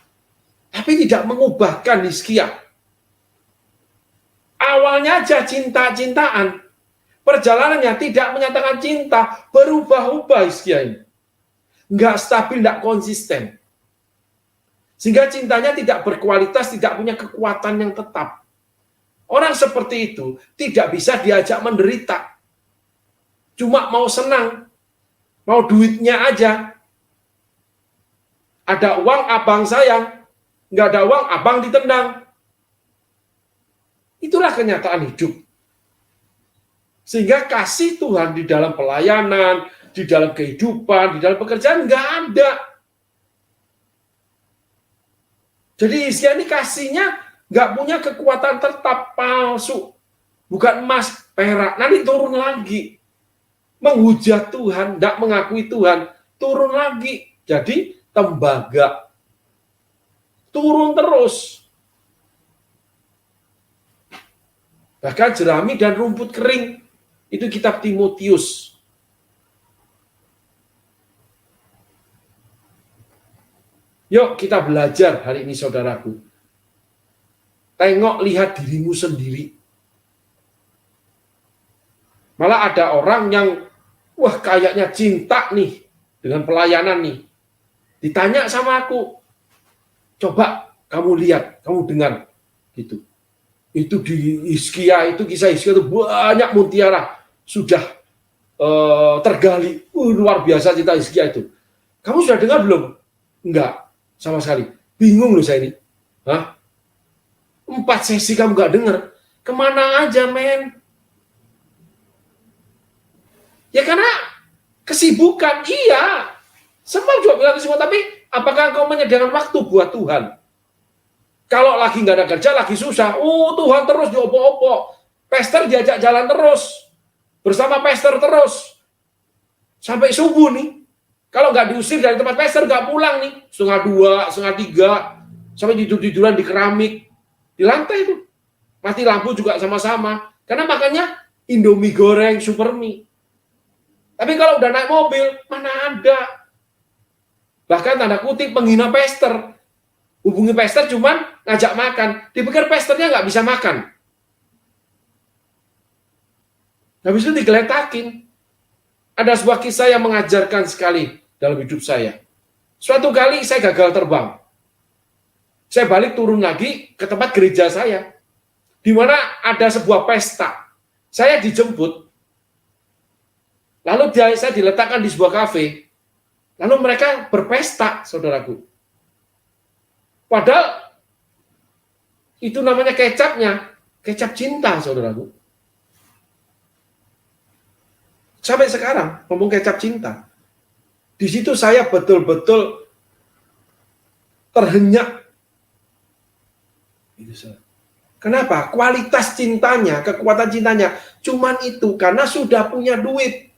Tapi tidak mengubahkan Hizkia. Awalnya aja cinta-cintaan. Perjalanannya tidak menyatakan cinta. Berubah-ubah Hizkia ini. Nggak stabil, nggak konsisten. Sehingga cintanya tidak berkualitas, tidak punya kekuatan yang tetap. Orang seperti itu tidak bisa diajak menderita. Cuma mau senang. Mau duitnya aja. Ada uang, abang sayang. Nggak ada uang, abang ditendang. Itulah kenyataan hidup. Sehingga kasih Tuhan di dalam pelayanan, di dalam kehidupan, di dalam pekerjaan nggak ada. Jadi Hizkia ini kasihnya nggak punya kekuatan tetap, palsu. Bukan emas, perak. Nanti turun lagi. Menghujat Tuhan, nggak mengakui Tuhan. Turun lagi. Jadi tembaga. Turun terus. Bahkan jerami dan rumput kering. Itu kitab Timotius. Yuk kita belajar hari ini saudaraku. Tengok, lihat dirimu sendiri. Malah ada orang yang, wah kayaknya cinta nih dengan pelayanan nih. Ditanya sama aku, coba kamu lihat, kamu dengar. Gitu. Itu di Hizkia, itu kisah Hizkia itu banyak mutiara. Sudah tergali. Luar biasa cinta Hizkia itu. Kamu sudah dengar belum? Enggak. Sama sekali. Bingung loh saya ini. Hah? 4 sesi kamu gak dengar. Kemana aja, men? Ya karena kesibukan, iya. Semua juga bilang kesibukan, tapi apakah kau menyediakan waktu buat Tuhan? Kalau lagi nggak ada kerja, lagi susah. Tuhan terus diopo-opo. Pastor diajak jalan terus. Bersama pastor terus. Sampai subuh nih. Kalau nggak diusir dari tempat pastor, nggak pulang nih. 1:30, 1:30. Sampai tidur-tiduran di keramik. Di lantai itu. Mati lampu juga sama-sama. Karena makanya Indomie goreng, super mie. Tapi kalau udah naik mobil, mana ada. Bahkan tanda kutip menghina pastor. Hubungi pastor cuman ngajak makan. Dipikir pastornya nggak bisa makan. Habis itu digeletakin. Ada sebuah kisah yang mengajarkan sekali dalam hidup saya. Suatu kali saya gagal terbang. Saya balik turun lagi ke tempat gereja saya. Di mana ada sebuah pesta. Saya dijemput. Lalu saya diletakkan di sebuah kafe. Lalu mereka berpesta, saudaraku. Padahal itu namanya kecapnya, kecap cinta, saudaraku. Sampai sekarang ngomong kecap cinta. Di situ saya betul-betul terhenyak. Kenapa? Kualitas cintanya, kekuatan cintanya, cuman itu karena sudah punya duit.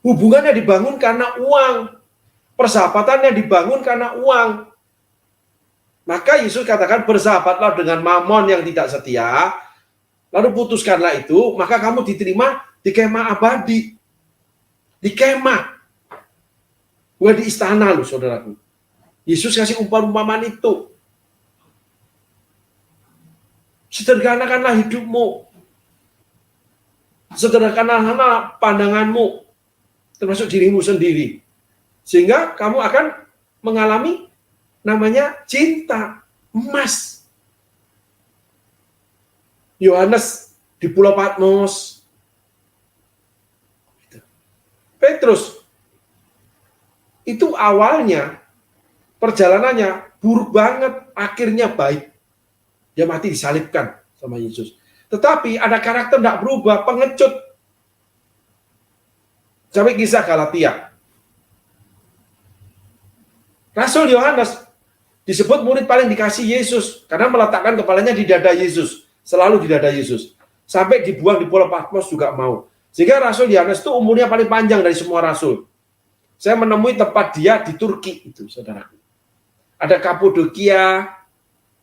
Hubungannya dibangun karena uang. Persahabatannya dibangun karena uang. Maka Yesus katakan bersahabatlah dengan mamon yang tidak setia. Lalu putuskanlah itu, maka kamu diterima di kemah abadi. Di kemah. Bukan di istana loh saudaraku. Yesus kasih umpamahan itu. Sederhanakanlah hidupmu. Sederhanakanlah pandanganmu. Termasuk dirimu sendiri. Sehingga kamu akan mengalami namanya cinta emas. Yohanes di Pulau Patmos. Petrus itu awalnya perjalanannya buruk banget, akhirnya baik. Dia mati disalibkan sama Yesus. Tetapi ada karakter tidak berubah, pengecut. Sampai kisah Galatia. Rasul Yohanes disebut murid paling dikasih Yesus karena meletakkan kepalanya di dada Yesus, selalu di dada Yesus. Sampai dibuang di Pulau Patmos juga mau. Sehingga Rasul Yohanes itu umurnya paling panjang dari semua rasul. Saya menemui tempat dia di Turki itu, saudaraku. Ada Kapadokia,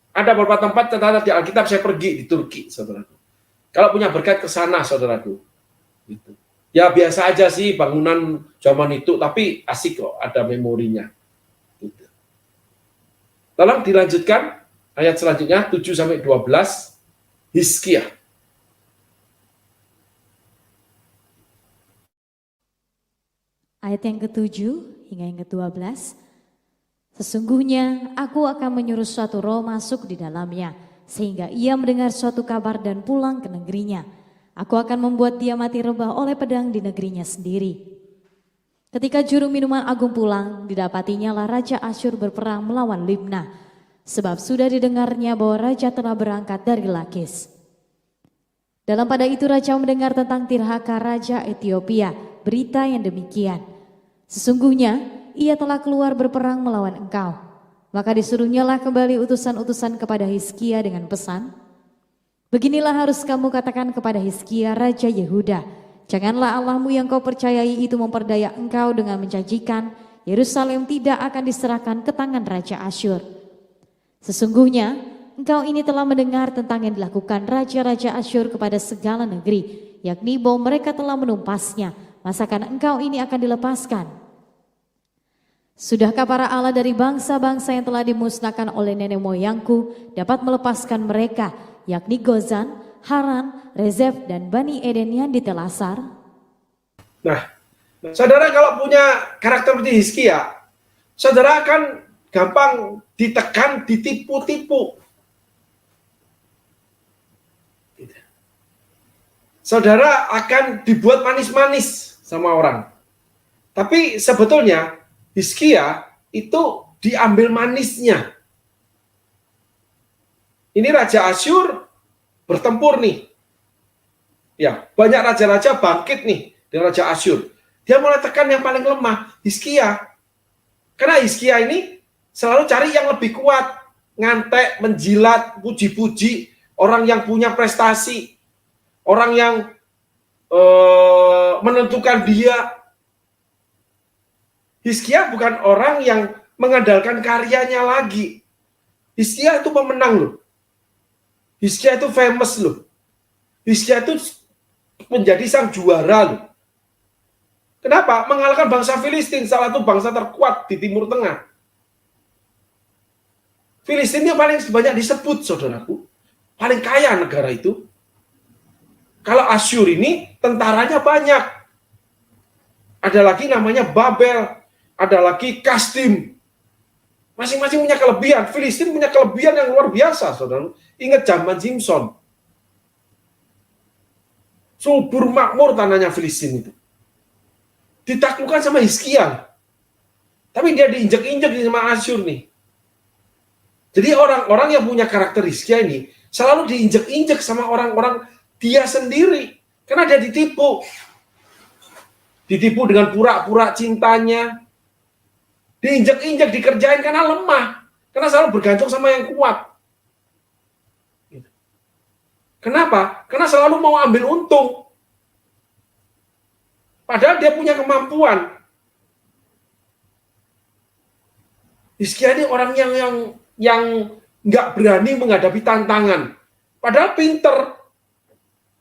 ada beberapa tempat ternyata di Alkitab saya pergi di Turki, saudaraku. Kalau punya berkat ke sana, saudaraku. Gitu. Ya biasa aja sih bangunan zaman itu, tapi asik kok, ada memorinya. Gitu. Tolong dilanjutkan ayat selanjutnya 7-12 Hizkia. Ayat yang ke-7 hingga yang ke-12. Sesungguhnya aku akan menyuruh suatu roh masuk di dalamnya, sehingga ia mendengar suatu kabar dan pulang ke negerinya. Aku akan membuat dia mati rebah oleh pedang di negerinya sendiri. Ketika juru minuman agung pulang, didapatinya lah Raja Asyur berperang melawan Libna, sebab sudah didengarnya bahwa raja telah berangkat dari Lakis. Dalam pada itu raja mendengar tentang Tirhaka Raja Ethiopia, berita yang demikian. Sesungguhnya ia telah keluar berperang melawan engkau. Maka disuruhnyalah kembali utusan-utusan kepada Hizkia dengan pesan, beginilah harus kamu katakan kepada Hizkia Raja Yehuda, janganlah Allahmu yang kau percayai itu memperdaya engkau dengan menjanjikan Yerusalem tidak akan diserahkan ke tangan Raja Asyur. Sesungguhnya engkau ini telah mendengar tentang yang dilakukan Raja-Raja Asyur kepada segala negeri, yakni bahwa mereka telah menumpasnya, masakan engkau ini akan dilepaskan? Sudahkah para Allah dari bangsa-bangsa yang telah dimusnahkan oleh nenek moyangku dapat melepaskan mereka, yakni Gozan, Haran, Rezef, dan Bani Eden yang ditelasar? Nah, saudara kalau punya karakter seperti Hizkia, saudara akan gampang ditekan, ditipu-tipu. Saudara akan dibuat manis-manis sama orang. Tapi sebetulnya Hizkia itu diambil manisnya. Ini Raja Asyur bertempur nih. Ya, banyak raja-raja bangkit nih dari Raja Asyur. Dia mulai tekan yang paling lemah, Hizkia. Karena Hizkia ini selalu cari yang lebih kuat, ngantek, menjilat, puji-puji orang yang punya prestasi, orang yang menentukan dia. Hizkia bukan orang yang mengandalkan karyanya lagi. Hizkia itu pemenang loh. Hizkia itu famous loh. Hizkia itu menjadi sang juara loh. Kenapa? Mengalahkan bangsa Filistin, salah satu bangsa terkuat di Timur Tengah. Filistin yang paling banyak disebut, saudaraku. Paling kaya negara itu. Kalau Asyur ini tentaranya banyak. Ada lagi namanya Babel. Ada lagi Kasdim. Masing-masing punya kelebihan. Filistin punya kelebihan yang luar biasa, saudara. Ingat zaman Simpson. Subur makmur tanahnya Filistin itu. Ditaklukkan sama Hizkia. Tapi dia diinjak-injak sama Asyur nih. Jadi orang-orang yang punya karakter Hizkia ini selalu diinjak-injak sama orang-orang dia sendiri. Karena dia ditipu. Ditipu dengan pura-pura cintanya. Diinjak-injak, dikerjain karena lemah. Karena selalu bergantung sama yang kuat. Kenapa? Karena selalu mau ambil untung. Padahal dia punya kemampuan. Hizkia ini orang yang nggak berani menghadapi tantangan. Padahal pinter,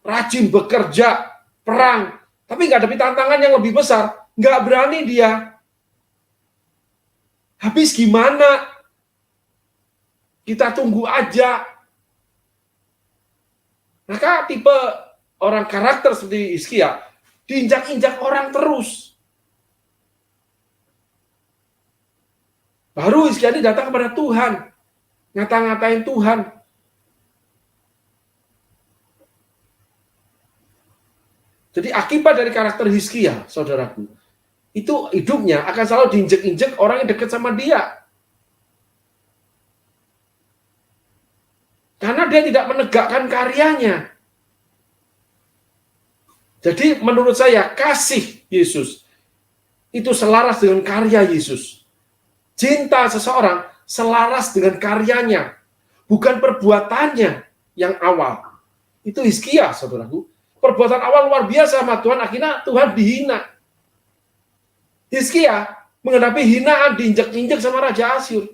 rajin bekerja, perang. Tapi menghadapi tantangan yang lebih besar, nggak berani dia. Habis gimana? Kita tunggu aja. Maka tipe orang karakter seperti Hizkia diinjak-injak orang terus. Baru Hizkia ini datang kepada Tuhan, ngata-ngatain Tuhan. Jadi akibat dari karakter Hizkia, saudaraku, itu hidupnya akan selalu diinjek-injek orang yang dekat sama dia. Karena dia tidak menegakkan karyanya. Jadi menurut saya kasih Yesus itu selaras dengan karya Yesus. Cinta seseorang selaras dengan karyanya, bukan perbuatannya yang awal. Itu Hizkia, saudaraku. Perbuatan awal luar biasa sama Tuhan, akhirnya Tuhan dihina. Hizkia menghadapi hinaan, diinjek-injek sama Raja Asyur.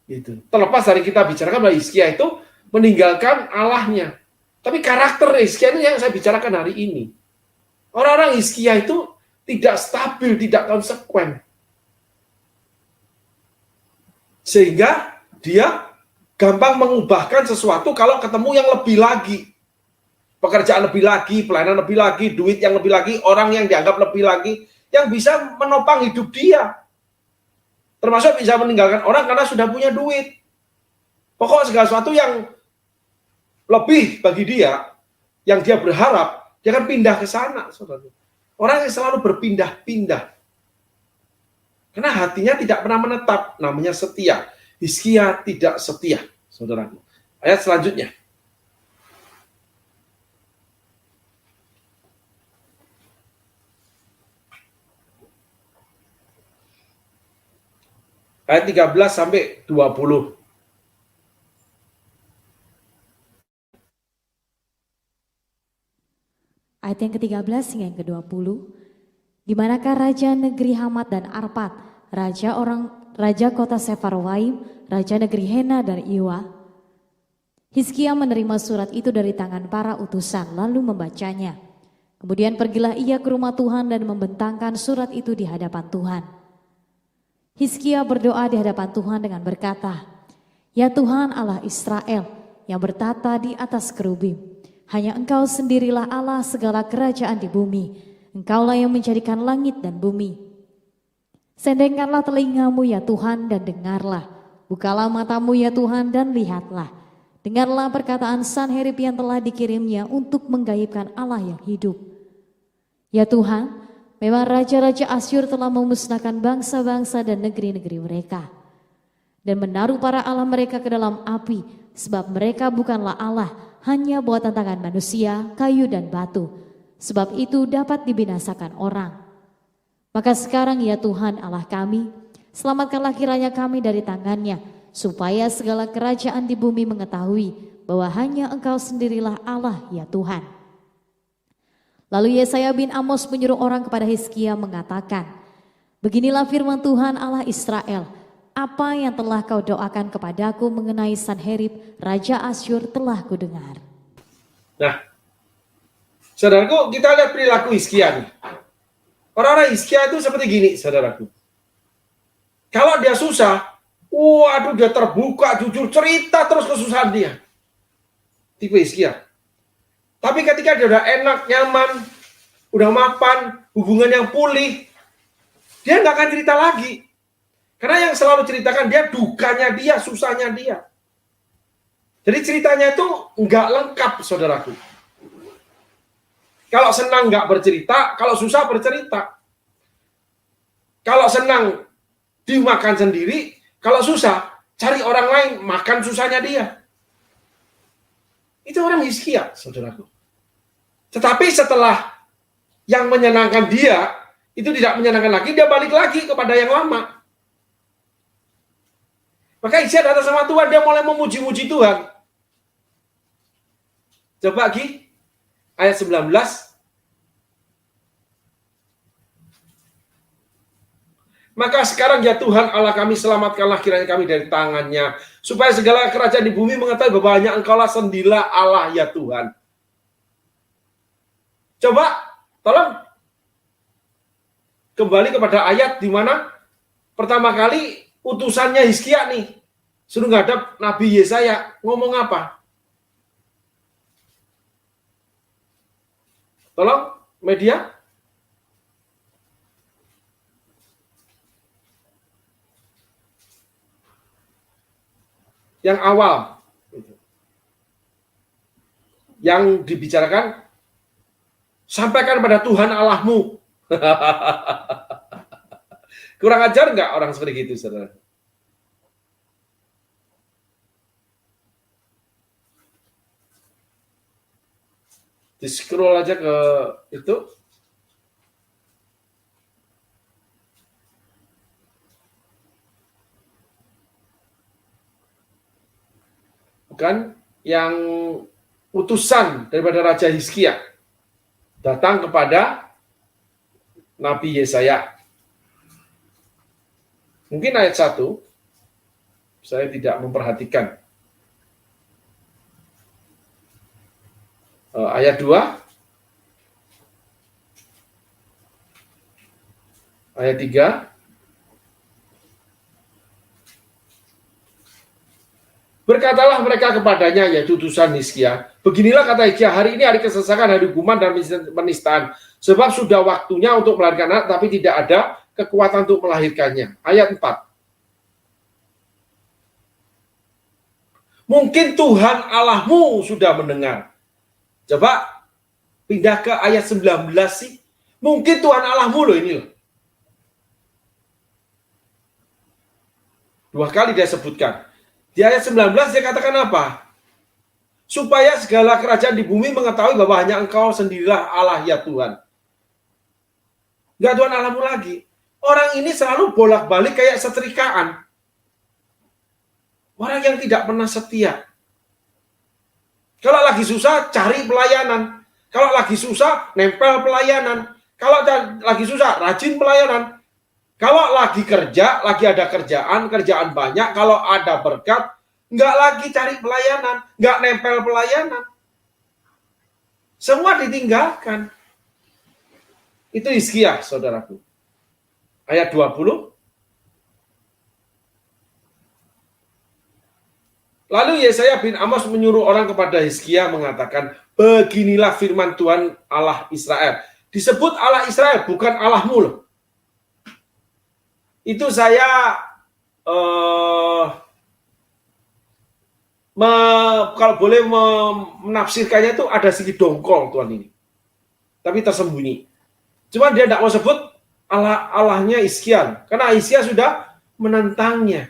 Gitu. Terlepas dari kita bicarakan bahwa Hizkia itu meninggalkan Allahnya. Tapi karakter Hizkia ini yang saya bicarakan hari ini. Orang-orang Hizkia itu tidak stabil, tidak konsekuen. Sehingga dia gampang mengubahkan sesuatu kalau ketemu yang lebih lagi. Pekerjaan lebih lagi, pelayanan lebih lagi, duit yang lebih lagi, orang yang dianggap lebih lagi, yang bisa menopang hidup dia. Termasuk bisa meninggalkan orang karena sudah punya duit. Pokok segala sesuatu yang lebih bagi dia, yang dia berharap, dia akan pindah ke sana. Saudara. Orang yang selalu berpindah-pindah. Karena hatinya tidak pernah menetap, namanya setia. Hizkia tidak setia, saudaraku. Ayat selanjutnya. Ayat 13 sampai 20. Ayat yang ke-13 hingga yang ke-20. Di manakah raja negeri Hamat dan Arpad, raja kota Sefarwaim, raja negeri Hena dan Iwa? Hizkia menerima surat itu dari tangan para utusan lalu membacanya. Kemudian pergilah ia ke rumah Tuhan dan membentangkan surat itu di hadapan Tuhan. Hizkia berdoa di hadapan Tuhan dengan berkata, "Ya Tuhan Allah Israel yang bertata di atas kerubim, hanya Engkau sendirilah Allah segala kerajaan di bumi. Engkaulah yang menjadikan langit dan bumi. Sendengkanlah telingamu ya Tuhan dan dengarlah. Bukalah matamu ya Tuhan dan lihatlah. Dengarlah perkataan Sanherib yang telah dikirimnya untuk menggaibkan Allah yang hidup. Ya Tuhan, memang raja-raja Asyur telah memusnahkan bangsa-bangsa dan negeri-negeri mereka dan menaruh para allah mereka ke dalam api, sebab mereka bukanlah Allah, hanya buatan tangan manusia, kayu dan batu. Sebab itu dapat dibinasakan orang. Maka sekarang ya Tuhan Allah kami, selamatkanlah kiranya kami dari tangannya, supaya segala kerajaan di bumi mengetahui bahwa hanya Engkau sendirilah Allah ya Tuhan." Lalu Yesaya bin Amos menyuruh orang kepada Hizkia mengatakan, "Beginilah firman Tuhan Allah Israel, apa yang telah kau doakan kepadaku mengenai Sanherib, Raja Asyur telah kudengar." Nah, saudaraku, kita lihat perilaku Hizkia nih. Orang-orang Hizkia itu seperti gini, saudaraku. Kalau dia susah, waduh dia terbuka, jujur, cerita terus kesusahan dia. Tipe Hizkia. Tapi ketika dia udah enak, nyaman, udah mapan, hubungan yang pulih, dia nggak akan cerita lagi. Karena yang selalu ceritakan dia dukanya dia, susahnya dia. Jadi ceritanya itu nggak lengkap, saudaraku. Kalau senang nggak bercerita, kalau susah bercerita. Kalau senang dimakan sendiri, kalau susah cari orang lain makan susahnya dia. Itu orang Hizkia, saudaraku. Tetapi setelah yang menyenangkan dia itu tidak menyenangkan lagi, dia balik lagi kepada yang lama. Maka Hizkia datang sama Tuhan, dia mulai memuji-muji Tuhan. Coba Gi, ayat 19. Maka sekarang ya Tuhan Allah kami, selamatkanlah kiranya kami dari tangannya, supaya segala kerajaan di bumi mengetahui bahwa hanya Engkaulah sendirilah Allah ya Tuhan. Coba tolong kembali kepada ayat di mana pertama kali utusannya Hizkia nih suruh ngadap Nabi Yesaya, ngomong apa? Tolong media. Yang awal. yang dibicarakan, sampaikan pada Tuhan Allahmu. Kurang ajar nggak orang seperti itu, saudara? Di scroll aja ke itu. Bukan yang utusan daripada Raja Hizkia datang kepada Nabi Yesaya. Mungkin ayat 1, saya tidak memperhatikan. Ayat 2, ayat 3, berkatalah mereka kepadanya, yaitu utusan Hizkia, beginilah kata Hizkia, hari ini hari kesesakan, hari hukuman dan penistaan, sebab sudah waktunya untuk melahirkan anak, tapi tidak ada kekuatan untuk melahirkannya. Ayat 4. Mungkin Tuhan Allahmu sudah mendengar. Coba pindah ke ayat 19 sih. Mungkin Tuhan Allahmu loh ini loh. 2 kali dia sebutkan. Di ayat 19 dia katakan apa? Supaya segala kerajaan di bumi mengetahui bahwa hanya Engkau sendirilah Allah ya Tuhan. Enggak Tuhan Allahmu lagi. Orang ini selalu bolak-balik kayak setrikaan. Orang yang tidak pernah setia. Kalau lagi susah, cari pelayanan. Kalau lagi susah, nempel pelayanan. Kalau lagi susah, rajin pelayanan. Kalau lagi kerja, lagi ada kerjaan banyak. Kalau ada berkat, nggak lagi cari pelayanan, nggak nempel pelayanan. Semua ditinggalkan. Itu Hizkia, saudaraku. Ayat 20. Lalu Yesaya bin Amos menyuruh orang kepada Hizkia mengatakan, beginilah firman Tuhan Allah Israel. Disebut Allah Israel, bukan Allahmu loh. Itu saya kalau boleh menafsirkannya itu ada sedikit dongkol Tuhan ini. Tapi tersembunyi. Cuma dia tidak mau sebut Allahnya Hizkia. Karena Hizkia sudah menentangnya.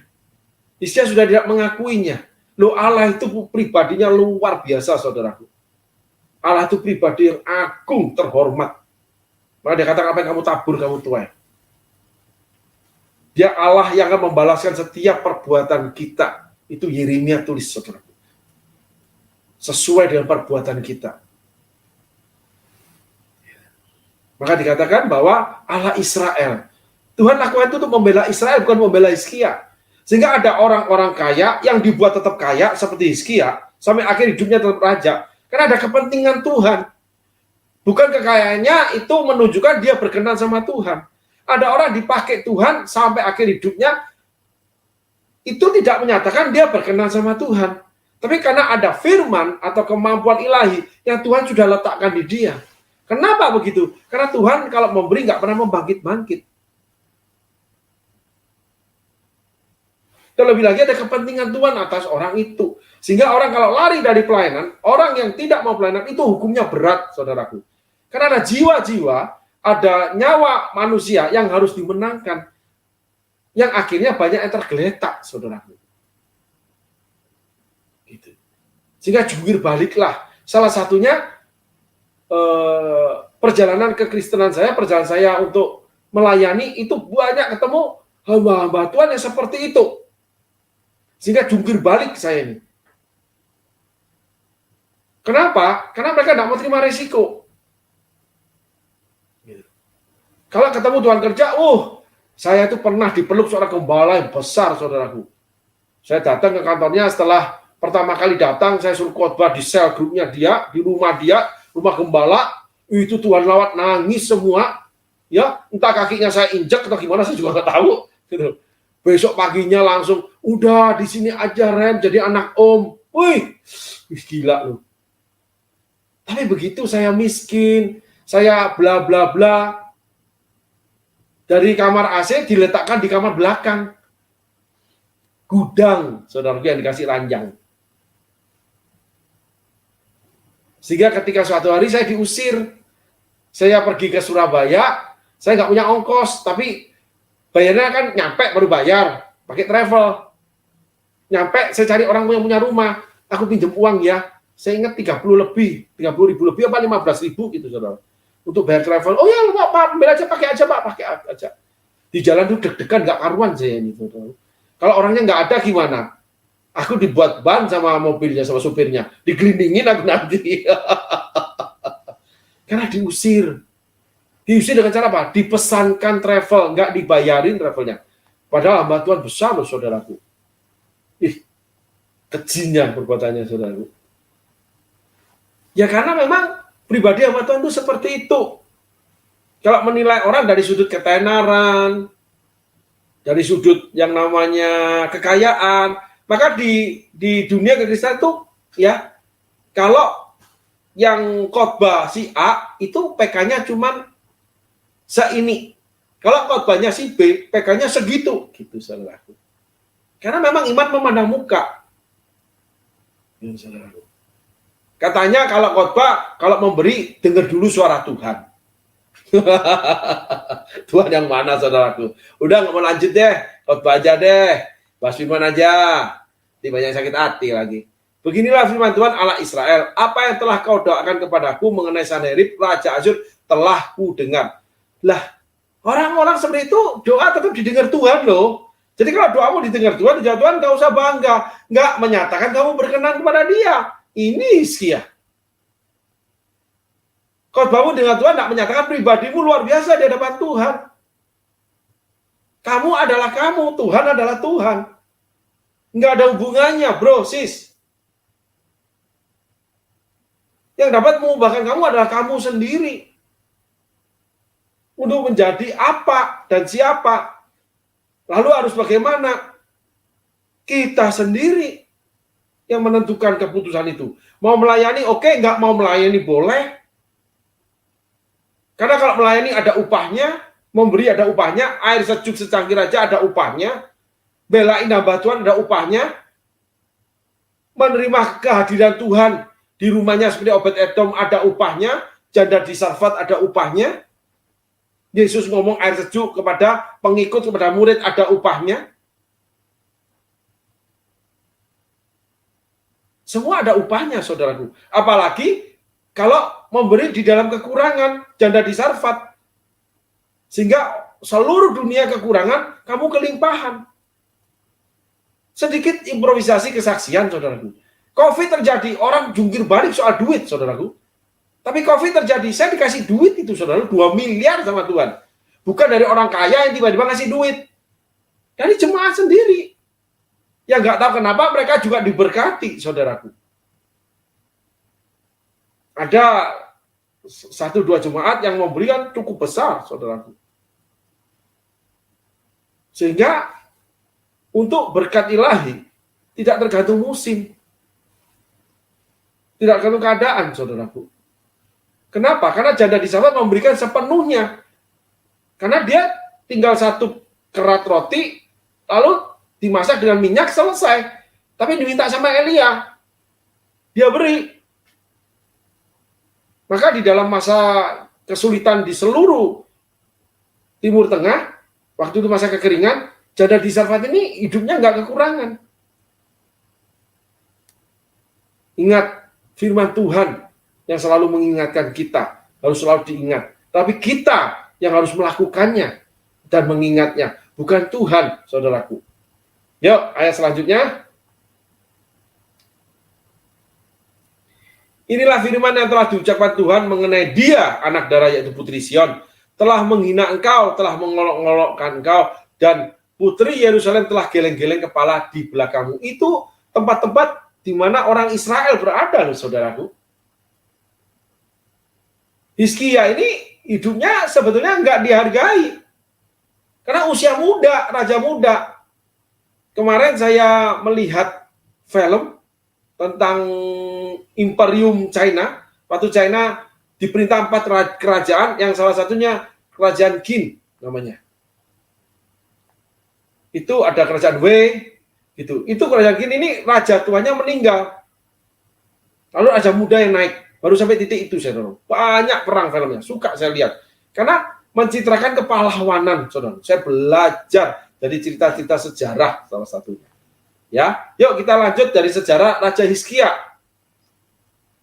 Hizkia sudah tidak mengakuinya. Loh, Allah itu pribadinya luar biasa, saudaraku. Allah itu pribadi yang agung, terhormat. Maka dia katakan, apa yang kamu tabur, kamu tuai. Dia Allah yang akan membalaskan setiap perbuatan kita. Itu Yeremia tulis, saudaraku. Sesuai dengan perbuatan kita. Maka dikatakan bahwa Allah Israel. Tuhan lakukan itu untuk membela Israel, bukan membela Hizkia. Sehingga ada orang-orang kaya yang dibuat tetap kaya seperti Hizkia sampai akhir hidupnya tetap raja. Karena ada kepentingan Tuhan. Bukan kekayaannya itu menunjukkan dia berkenan sama Tuhan. Ada orang dipakai Tuhan sampai akhir hidupnya itu tidak menyatakan dia berkenan sama Tuhan. Tapi karena ada firman atau kemampuan ilahi yang Tuhan sudah letakkan di dia. Kenapa begitu? Karena Tuhan kalau memberi nggak pernah membangkit-bangkit. Terlebih lagi ada kepentingan Tuhan atas orang itu. Sehingga orang kalau lari dari pelayanan, orang yang tidak mau pelayanan itu hukumnya berat, saudaraku. Karena ada jiwa-jiwa, ada nyawa manusia yang harus dimenangkan. Yang akhirnya banyak yang tergeletak, saudaraku. Gitu. Sehingga jungkir baliklah. Salah satunya perjalanan kekristenan saya, perjalanan saya untuk melayani, itu banyak ketemu hamba-hamba Tuhan yang seperti itu. Sehingga jungkir balik saya ini. Kenapa? Karena mereka tidak mau terima risiko. Kalau ketemu Tuhan kerja, saya itu pernah dipeluk seorang gembala yang besar, saudaraku. Saya datang ke kantornya setelah pertama kali datang, saya suruh khotbah di sel grupnya dia, di rumah dia, rumah gembala. Itu Tuhan lawat nangis semua. Ya, entah kakinya saya injek atau gimana, saya juga nggak tahu. Gitu. Besok paginya langsung, udah di sini aja Ren, jadi anak om. Wih, gila loh. Tapi begitu saya miskin, saya bla bla bla. Dari kamar AC diletakkan di kamar belakang. Gudang, saudara yang dikasih ranjang. Sehingga ketika suatu hari saya diusir, saya pergi ke Surabaya, saya nggak punya ongkos, tapi bayarnya kan nyampe baru bayar, pakai travel. Nyampe, saya cari orang yang punya rumah, aku pinjam uang ya, saya ingat 30 ribu lebih, apa 15 ribu gitu, saudara. Untuk bayar travel, oh ya Pak, ambil aja, pakai aja. Di jalan tuh deg-degan, nggak karuan saya ini, saudara. Kalau orangnya nggak ada gimana? Aku dibuat ban sama mobilnya, sama supirnya. Digelindingin aku nanti. Karena diusir. Diusir dengan cara apa? Dipesankan travel, nggak dibayarin travelnya. Padahal hamba Tuhan besar loh, saudaraku. Kejinya perbuatannya, saudaraku. Ya karena memang pribadi hamba Tuhan itu seperti itu. Kalau menilai orang dari sudut ketenaran, dari sudut yang namanya kekayaan, maka di dunia kekristenan itu ya, kalau yang khotbah si A itu PK-nya cuman seini. Kalau khotbahnya si B, PK-nya segitu, gitu saudaraku. Karena memang iman memandang muka. Ya, saudaraku. Katanya kalau khotbah, kalau memberi, dengar dulu suara Tuhan. Tuhan yang mana, saudaraku? Udah nggak mau lanjut deh, khotbah aja deh. Bahas firman aja, tidak banyak sakit hati lagi. Beginilah firman Tuhan Allah Israel. Apa yang telah kau doakan kepadaku mengenai Sanherib, Raja Asyur, telah ku dengar. Lah, orang-orang seperti itu doa tetap didengar Tuhan loh. Jadi kalau doamu didengar Tuhan, Tuhan nggak usah bangga. Nggak menyatakan kamu berkenan kepada dia. Ini Hizkia. Khotbahmu dengan Tuhan nggak menyatakan pribadimu luar biasa di hadapan Tuhan. Kamu adalah kamu, Tuhan adalah Tuhan. Nggak ada hubungannya, bro, sis. Yang dapat mengubahkan kamu adalah kamu sendiri. Untuk menjadi apa dan siapa. Lalu harus bagaimana? Kita sendiri yang menentukan keputusan itu. Mau melayani, oke. Nggak mau melayani, boleh. Karena kalau melayani ada upahnya, memberi ada upahnya, air sejuk secangkir aja ada upahnya, belain hamba Tuhan ada upahnya, menerima kehadiran Tuhan di rumahnya seperti Obed-Edom ada upahnya, janda di Sarfat ada upahnya, Yesus ngomong air sejuk kepada pengikut, kepada murid ada upahnya. Semua ada upahnya, saudaraku. Apalagi kalau memberi di dalam kekurangan, janda di Sarfat. Sehingga seluruh dunia kekurangan, kamu kelimpahan. Sedikit improvisasi kesaksian, saudaraku. COVID terjadi, orang jungkir balik soal duit, saudaraku. Tapi COVID terjadi, saya dikasih duit itu, saudaraku, 2 miliar sama Tuhan. Bukan dari orang kaya yang tiba-tiba ngasih duit. Dari jemaat sendiri. Yang nggak tahu kenapa mereka juga diberkati, saudaraku. Ada 1-2 jemaat yang memberikan cukup besar, saudaraku. Sehingga untuk berkat ilahi tidak tergantung musim. Tidak tergantung keadaan, saudaraku. Kenapa? Karena janda di Sarfat memberikan sepenuhnya. Karena dia tinggal 1 kerat roti, lalu dimasak dengan minyak, selesai. Tapi diminta sama Elia. Dia beri. Maka di dalam masa kesulitan di seluruh Timur Tengah, waktu itu masa kekeringan, janda di Sarfat ini hidupnya nggak kekurangan. Ingat firman Tuhan yang selalu mengingatkan kita, harus selalu diingat. Tapi kita yang harus melakukannya dan mengingatnya, bukan Tuhan, saudaraku. Yuk, ayat selanjutnya. Inilah firman yang telah diucapkan Tuhan mengenai dia, anak darah yaitu Putri Sion, telah menghina engkau, telah mengolok-olokkan engkau, dan Putri Yerusalem telah geleng-geleng kepala di belakangmu. Itu tempat-tempat di mana orang Israel berada, saudaraku. Hizkia ini hidupnya sebetulnya nggak dihargai. Karena usia muda, raja muda. Kemarin saya melihat film tentang Imperium China. Waktu China diperintah 4 kerajaan, yang salah satunya kerajaan Qin namanya. Itu ada kerajaan Wei, gitu. Itu kerajaan Qin ini raja tuanya meninggal. Lalu raja muda yang naik. Baru sampai titik itu, saudara. Banyak perang filmnya, suka saya lihat. Karena mencitrakan kepahlawanan, saudara. Saya belajar dari cerita-cerita sejarah salah satunya. Ya, yuk kita lanjut dari sejarah Raja Hizkia.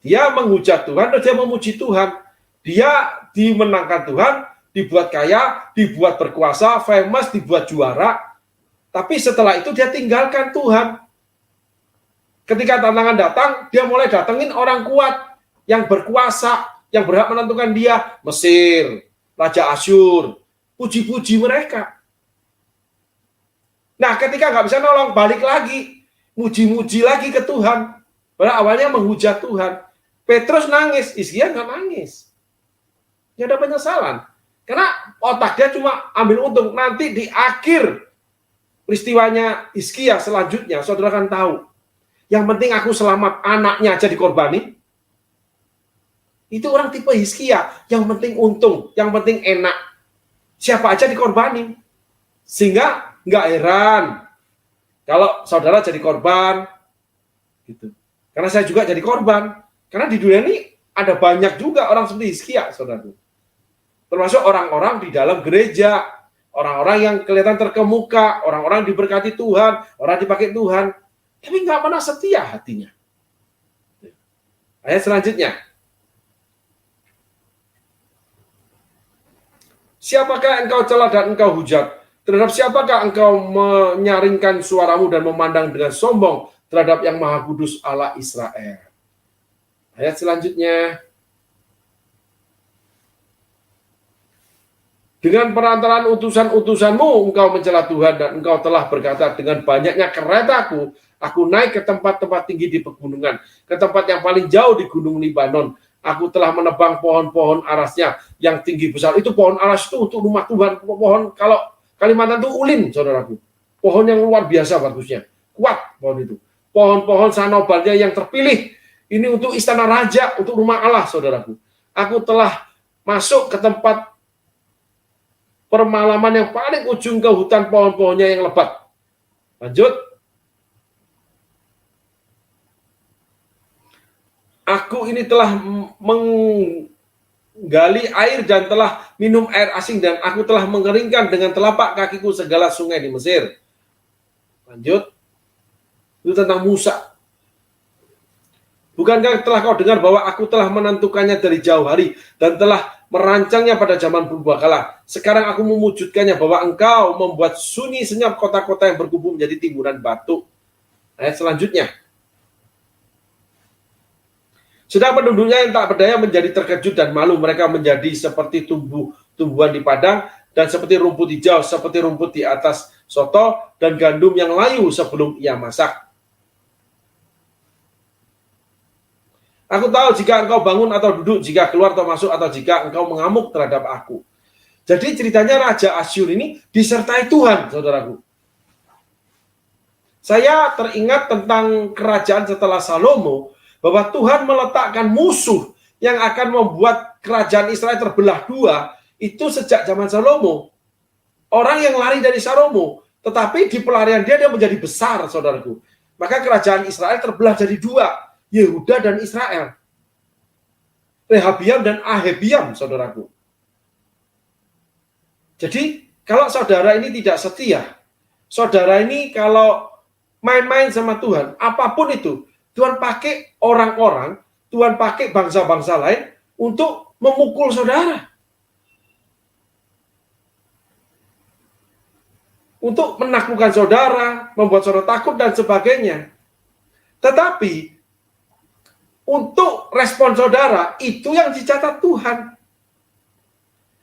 Dia menghujat Tuhan, dia memuji Tuhan. Dia dimenangkan Tuhan, dibuat kaya, dibuat berkuasa, famous, dibuat juara. Tapi setelah itu dia tinggalkan Tuhan. Ketika tantangan datang, dia mulai datengin orang kuat, yang berkuasa, yang berhak menentukan dia. Mesir, Raja Asyur, puji-puji mereka. Nah, ketika nggak bisa nolong, balik lagi. Muji-muji lagi ke Tuhan. Padahal awalnya menghujat Tuhan. Petrus nangis, Hizkia nggak nangis. Nggak ada penyesalan. Karena otak dia cuma ambil untung. Nanti di akhir peristiwanya Hizkia selanjutnya, saudara kan tahu. Yang penting aku selamat, anaknya aja dikorbanin. Itu orang tipe Hizkia, yang penting untung, yang penting enak. Siapa aja dikorbanin. Sehingga nggak heran kalau saudara jadi korban. Gitu. Karena saya juga jadi korban. Karena di dunia ini ada banyak juga orang seperti Hizkia, saudara. Termasuk orang-orang di dalam gereja, orang-orang yang kelihatan terkemuka, orang-orang diberkati Tuhan, orang dipakai Tuhan, tapi nggak pernah setia hatinya. Ayat selanjutnya. Siapakah engkau celah dan engkau hujat? Terhadap siapakah engkau menyaringkan suaramu dan memandang dengan sombong terhadap yang Maha Kudus Allah Israel? Ayat selanjutnya. Dengan perantaraan utusan-utusanmu engkau mencela Tuhan dan engkau telah berkata, dengan banyaknya keretaku, aku naik ke tempat-tempat tinggi di pegunungan, ke tempat yang paling jauh di gunung Libanon. Aku telah menebang pohon-pohon arasnya yang tinggi besar. Itu pohon aras itu untuk rumah Tuhan. Pohon, kalau Kalimantan itu ulin, saudaraku. Pohon yang luar biasa bagusnya. Kuat pohon itu. Pohon-pohon sanobalnya yang terpilih. Ini untuk istana raja, untuk rumah Allah, saudaraku. Aku telah masuk ke tempat permalaman yang paling ujung ke hutan pohon-pohonnya yang lebat. Lanjut. Aku ini telah menggali air dan telah minum air asing dan aku telah mengeringkan dengan telapak kakiku segala sungai di Mesir. Lanjut. Itu tentang Musa. Bukankah telah kau dengar bahwa aku telah menentukannya dari jauh hari dan telah merancangnya pada zaman purbakala. Sekarang aku mewujudkannya bahwa engkau membuat sunyi senyap kota-kota yang berkubu menjadi timbunan batu. Ayat selanjutnya. Sedang penduduknya yang tak berdaya menjadi terkejut dan malu. Mereka menjadi seperti tumbuhan di padang dan seperti rumput hijau, seperti rumput di atas soto dan gandum yang layu sebelum ia masak. Aku tahu jika engkau bangun atau duduk, jika keluar atau masuk, atau jika engkau mengamuk terhadap aku. Jadi ceritanya Raja Asyur ini disertai Tuhan, saudaraku. Saya teringat tentang kerajaan setelah Salomo, bahwa Tuhan meletakkan musuh yang akan membuat kerajaan Israel terbelah dua, itu sejak zaman Salomo. Orang yang lari dari Salomo, tetapi di pelarian dia menjadi besar, saudaraku. Maka kerajaan Israel terbelah jadi dua, Yehuda dan Israel. Rehabiam dan Ahebiam, saudaraku. Jadi, kalau saudara ini tidak setia, saudara ini kalau main-main sama Tuhan, apapun itu, Tuhan pakai orang-orang, Tuhan pakai bangsa-bangsa lain untuk memukul saudara. Untuk menaklukkan saudara, membuat saudara takut dan sebagainya. Tetapi, untuk respon saudara, itu yang dicatat Tuhan.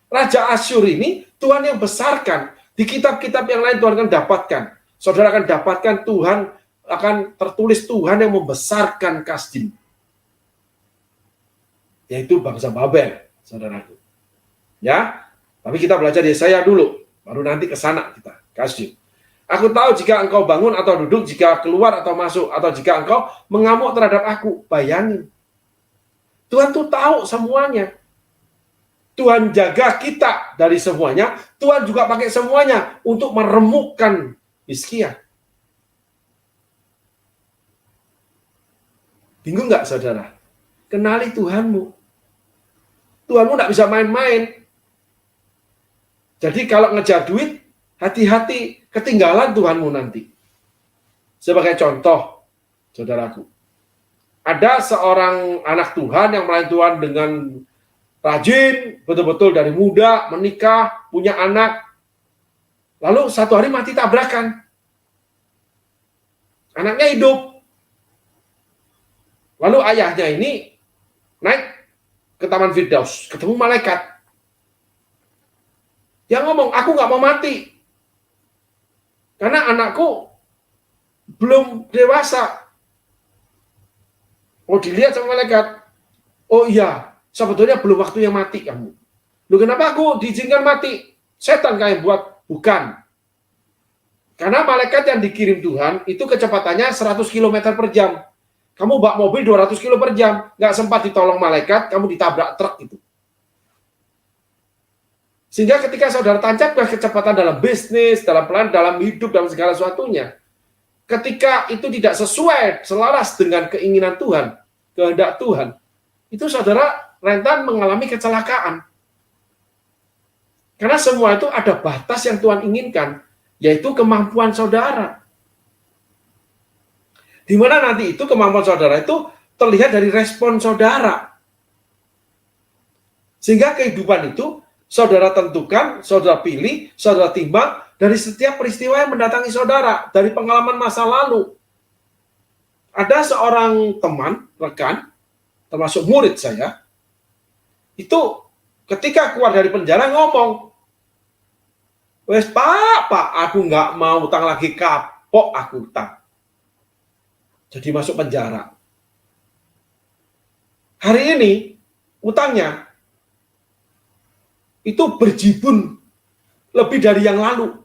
Raja Asyur ini, Tuhan yang besarkan. Di kitab-kitab yang lain Tuhan akan dapatkan. Saudara akan dapatkan Tuhan, akan tertulis Tuhan yang membesarkan Kasdim. Yaitu bangsa Babel, saudaraku. Ya, tapi kita belajar Yesaya dulu, baru nanti ke sana kita, Kasdim. Aku tahu jika engkau bangun atau duduk, jika keluar atau masuk, atau jika engkau mengamuk terhadap aku. Bayangin. Tuhan tuh tahu semuanya. Tuhan jaga kita dari semuanya. Tuhan juga pakai semuanya untuk meremukkan Hizkia. Bingung nggak, saudara? Kenali Tuhanmu. Tuhanmu tidak bisa main-main. Jadi kalau ngejar duit, hati-hati ketinggalan Tuhanmu nanti. Sebagai contoh, saudaraku, ada seorang anak Tuhan yang melayani Tuhan dengan rajin, betul-betul dari muda, menikah, punya anak. Lalu satu hari mati tabrakan. Anaknya hidup. Lalu ayahnya ini naik ke Taman Firdaus, ketemu malaikat. Dia ngomong, aku nggak mau mati. Karena anakku belum dewasa. Oh, dilihat sama malaikat. Oh iya, sebetulnya belum waktunya mati kamu. Loh, kenapa aku diizinkan mati? Setan kayak buat? Bukan. Karena malaikat yang dikirim Tuhan itu kecepatannya 100 km per jam. Kamu bawa mobil 200 km per jam, nggak sempat ditolong malaikat, kamu ditabrak truk itu. Sehingga ketika saudara tancap kecepatan dalam bisnis, dalam pelan, dalam hidup, dalam segala sesuatunya, ketika itu tidak sesuai, selaras dengan keinginan Tuhan, kehendak Tuhan, itu saudara rentan mengalami kecelakaan. Karena semua itu ada batas yang Tuhan inginkan, yaitu kemampuan saudara. Di mana nanti itu kemampuan saudara itu terlihat dari respon saudara. Sehingga kehidupan itu saudara tentukan, saudara pilih, saudara timbang dari setiap peristiwa yang mendatangi saudara, dari pengalaman masa lalu. Ada seorang teman, rekan, termasuk murid saya, itu ketika keluar dari penjara ngomong, wes pak, aku nggak mau utang lagi, kapok aku utang. Jadi masuk penjara. Hari ini utangnya itu berjibun lebih dari yang lalu.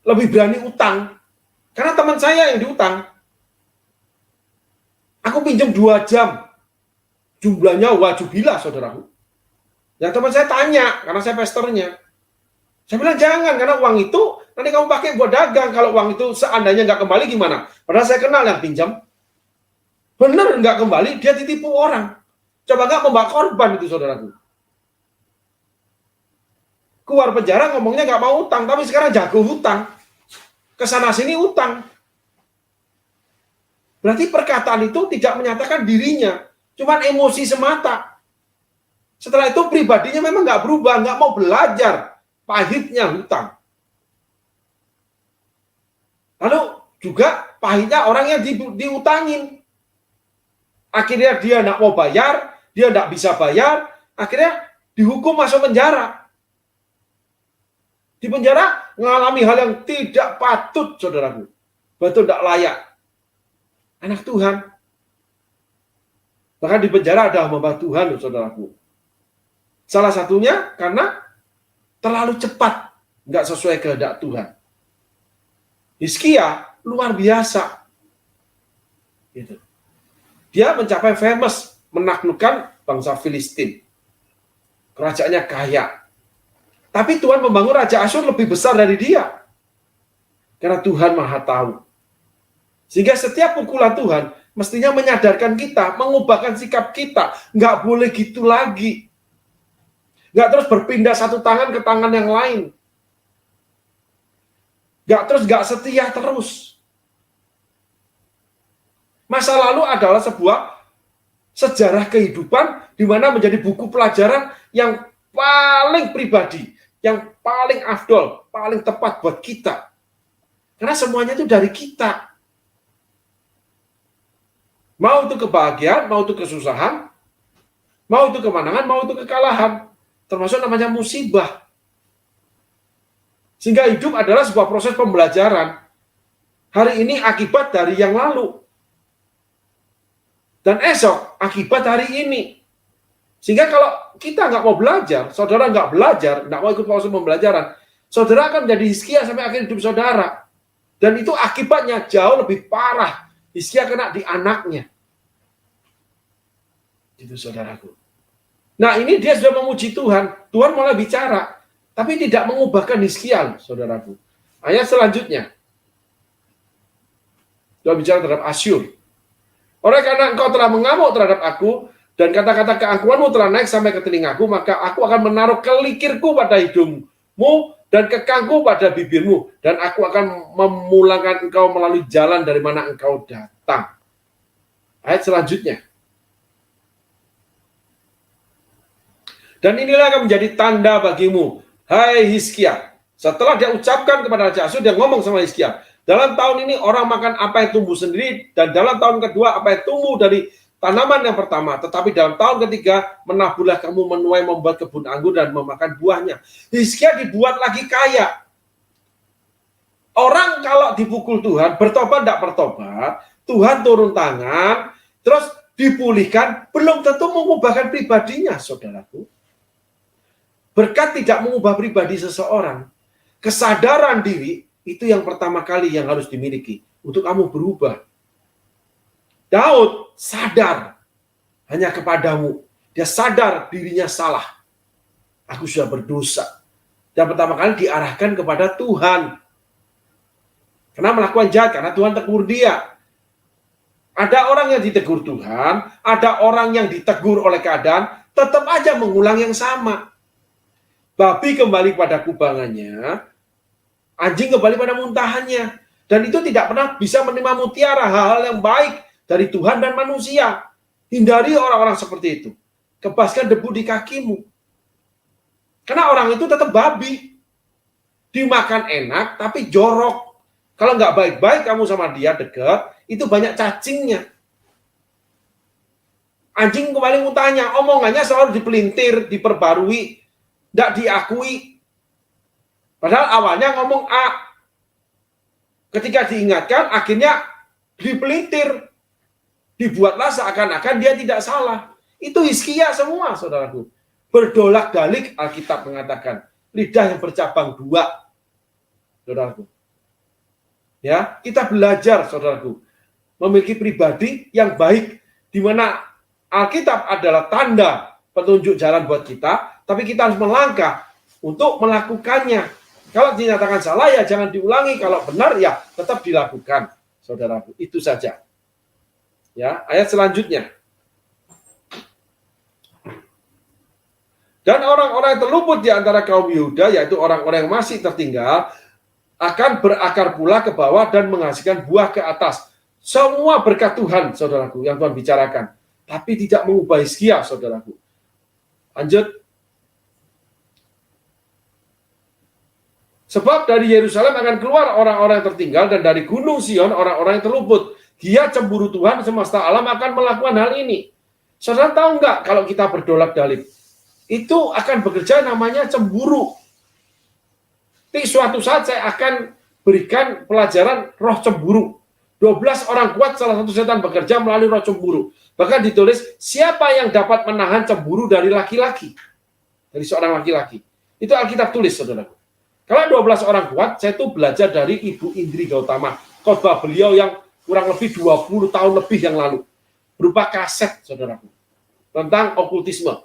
Lebih berani utang. Karena teman saya yang diutang. Aku pinjam 2 jam. Jumlahnya wajubilah, saudaraku. Ya teman saya tanya, karena saya pesternya. Saya bilang jangan, karena uang itu nanti kamu pakai buat dagang. Kalau uang itu seandainya nggak kembali gimana? Padahal saya kenal yang pinjam. Benar nggak kembali, dia ditipu orang. Coba nggak membawa korban itu, saudaraku. Keluar penjara ngomongnya nggak mau utang, tapi sekarang jago hutang. Kesana sini utang. Berarti perkataan itu tidak menyatakan dirinya, cuman emosi semata. Setelah itu pribadinya memang nggak berubah, nggak mau belajar. Pahitnya hutang. Lalu juga pahitnya orang yang diutangin. Akhirnya dia nggak mau bayar, dia nggak bisa bayar, akhirnya dihukum masuk penjara. Di penjara mengalami hal yang tidak patut, saudaraku. Betul tidak layak. Anak Tuhan. Bahkan di penjara ada hamba Tuhan, saudaraku. Salah satunya karena terlalu cepat, nggak sesuai kehendak Tuhan. Hizkia luar biasa. Gitu. Dia mencapai famous, menaklukkan bangsa Filistin. Kerajaannya kaya. Tapi Tuhan membangun Raja Asyur lebih besar dari dia. Karena Tuhan Maha Tahu. Sehingga setiap pukulan Tuhan mestinya menyadarkan kita, mengubahkan sikap kita. Nggak boleh gitu lagi. Nggak terus berpindah satu tangan ke tangan yang lain. Nggak setia terus. Masa lalu adalah sebuah sejarah kehidupan di mana menjadi buku pelajaran yang paling pribadi, yang paling afdol, paling tepat buat kita. Karena semuanya itu dari kita. Mau itu kebahagiaan, mau itu kesusahan, mau itu kemenangan, mau itu kekalahan. Termasuk namanya musibah. Sehingga hidup adalah sebuah proses pembelajaran. Hari ini akibat dari yang lalu. Dan esok akibat hari ini. Sehingga kalau kita nggak mau belajar, saudara nggak belajar, nggak mau ikut proses pembelajaran, saudara akan menjadi Hizkia sampai akhir hidup saudara. Dan itu akibatnya jauh lebih parah. Hizkia kena di anaknya. Itu saudaraku. Nah ini dia sudah memuji Tuhan. Tuhan mulai bicara. Tapi tidak mengubahkan Hizkia, saudaraku. Ayat selanjutnya. Tuhan bicara terhadap Asyur. Oleh karena engkau telah mengamuk terhadap aku, Dan kata-kata keangkuhanmu telah naik sampai ke telingaku, maka aku akan menaruh kelikirku pada hidungmu dan kekangku pada bibirmu, dan aku akan memulangkan engkau melalui jalan dari mana engkau datang. Ayat selanjutnya. Dan inilah akan menjadi tanda bagimu, hai Hizkia. Setelah dia ucapkan kepada Raja Asyur, dia ngomong sama Hizkia, dalam tahun ini orang makan apa yang tumbuh sendiri, dan dalam tahun kedua apa yang tumbuh dari tanaman yang pertama, tetapi dalam tahun ketiga menaburlah kamu menuai membuat kebun anggur dan memakan buahnya. Hizkia dibuat lagi kaya. Orang kalau dipukul Tuhan, bertobat tidak bertobat, Tuhan turun tangan, terus dipulihkan, belum tentu mengubahkan pribadinya, saudaraku. Berkat tidak mengubah pribadi seseorang. Kesadaran diri, itu yang pertama kali yang harus dimiliki, untuk kamu berubah. Daud sadar hanya kepadamu. Dia sadar dirinya salah. Aku sudah berdosa. Dan pertama kali diarahkan kepada Tuhan. Karena melakukan jahat, karena Tuhan tegur dia. Ada orang yang ditegur Tuhan, ada orang yang ditegur oleh keadaan, tetap aja mengulang yang sama. Babi kembali pada kubangannya, anjing kembali pada muntahannya. Dan itu tidak pernah bisa menerima mutiara, hal-hal yang baik dari Tuhan dan manusia. Hindari orang-orang seperti itu. Kebaskan debu di kakimu. Karena orang itu tetap babi. Dimakan enak, tapi jorok. Kalau nggak baik-baik kamu sama dia dekat, itu banyak cacingnya. Anjing kembali muntahnya, omongannya selalu dipelintir, diperbarui, nggak diakui. Padahal awalnya ngomong A. Ketika diingatkan, akhirnya dipelintir. Dibuatlah seakan-akan dia tidak salah. Itu Hizkia semua, saudaraku. Berdolak-dalik, Alkitab mengatakan. Lidah yang bercabang dua, saudaraku. Ya, kita belajar, saudaraku, memiliki pribadi yang baik, di mana Alkitab adalah tanda petunjuk jalan buat kita, tapi kita harus melangkah untuk melakukannya. Kalau dinyatakan salah, ya jangan diulangi. Kalau benar, ya tetap dilakukan, saudaraku. Itu saja. Ya, ayat selanjutnya. Dan orang-orang yang terluput di antara kaum Yehuda, yaitu orang-orang yang masih tertinggal, akan berakar pula ke bawah dan menghasilkan buah ke atas. Semua berkat Tuhan, saudaraku, yang Tuhan bicarakan. Tapi tidak mengubah Hizkia, saudaraku. Lanjut. Sebab dari Yerusalem akan keluar orang-orang yang tertinggal, dan dari Gunung Sion orang-orang yang terluput. Dia cemburu Tuhan semesta alam akan melakukan hal ini. Saudara tahu nggak kalau kita berdolak-dalik? Itu akan bekerja namanya cemburu. Di suatu saat saya akan berikan pelajaran roh cemburu. 12 orang kuat, salah satu setan bekerja melalui roh cemburu. Bahkan ditulis, siapa yang dapat menahan cemburu dari laki-laki? Dari seorang laki-laki. Itu Alkitab tulis, saudaraku. Kalau 12 orang kuat, saya tuh belajar dari Ibu Indri Gautama. Khotbah beliau yang kurang lebih 20 tahun lebih yang lalu. Berupa kaset, saudaraku. Tentang okultisme.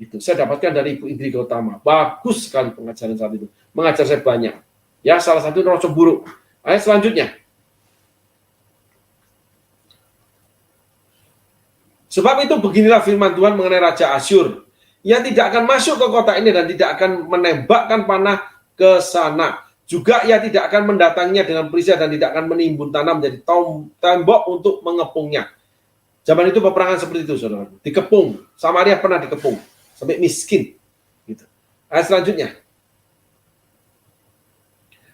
Itu saya dapatkan dari Ibu Indri Gautama. Bagus sekali pengajaran saat itu. Mengajar saya banyak. Ya, salah satu roh cemburu. Ayat selanjutnya. Sebab itu beginilah firman Tuhan mengenai Raja Asyur. Ia tidak akan masuk ke kota ini dan tidak akan menembakkan panah ke sana. Juga ia tidak akan mendatanginya dengan perisai dan tidak akan menimbun tanah menjadi tembok untuk mengepungnya. Zaman itu peperangan seperti itu, saudara. Dikepung. Samaria pernah dikepung. Sampai miskin. Gitu. Ayat selanjutnya.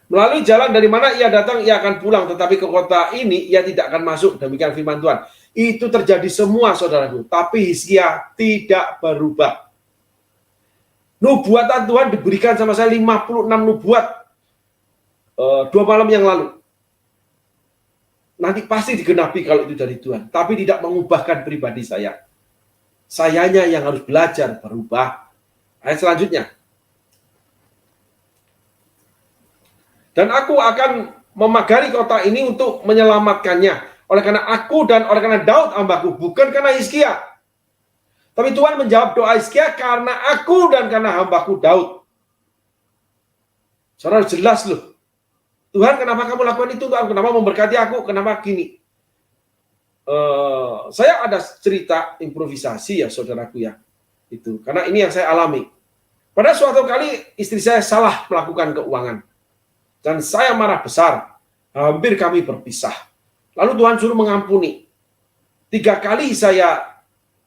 Melalui jalan dari mana ia datang, ia akan pulang. Tetapi ke kota ini, ia tidak akan masuk. Demikian firman Tuhan. Itu terjadi semua, saudaraku. Tapi Hizkia tidak berubah. Nubuatan Tuhan diberikan sama saya 56 nubuat. 2 malam yang lalu. Nanti pasti digenapi kalau itu dari Tuhan. Tapi tidak mengubahkan pribadi saya. Sayanya yang harus belajar berubah. Ayat selanjutnya. Dan aku akan memagari kota ini untuk menyelamatkannya. Oleh karena aku dan oleh karena Daud hambaku. Bukan karena Hizkia. Tapi Tuhan menjawab doa Hizkia karena aku dan karena hambaku Daud. Saudara jelas loh. Tuhan, kenapa kamu lakukan itu? Tuhan, kenapa memberkati aku? Kenapa gini? saya ada cerita improvisasi ya saudaraku ya, itu karena ini yang saya alami. Pada suatu kali istri saya salah melakukan keuangan dan saya marah besar, hampir kami berpisah. Lalu Tuhan suruh mengampuni. 3 kali saya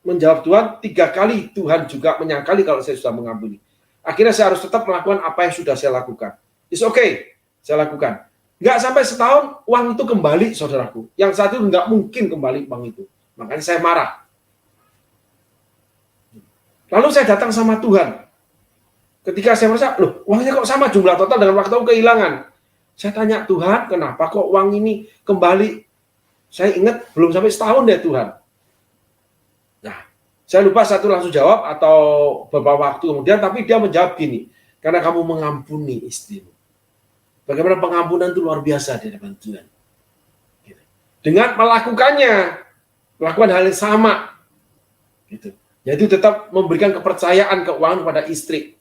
menjawab Tuhan, 3 kali Tuhan juga menyangkali kalau saya sudah mengampuni. Akhirnya saya harus tetap melakukan apa yang sudah saya lakukan. It's okay, saya lakukan. Nggak sampai setahun, uang itu kembali, saudaraku. Yang satu nggak mungkin kembali uang itu. Makanya saya marah. Lalu saya datang sama Tuhan. Ketika saya merasa, loh, uangnya kok sama jumlah total dengan waktu kehilangan. Saya tanya, Tuhan, kenapa kok uang ini kembali? Saya ingat, belum sampai setahun deh Tuhan. Nah, saya lupa satu langsung jawab atau beberapa waktu kemudian, tapi dia menjawab gini, karena kamu mengampuni istrimu. Bagaimana pengampunan itu luar biasa di hadapan Tuhan. Dengan melakukan hal yang sama, gitu. Yaitu tetap memberikan kepercayaan keuangan kepada istri.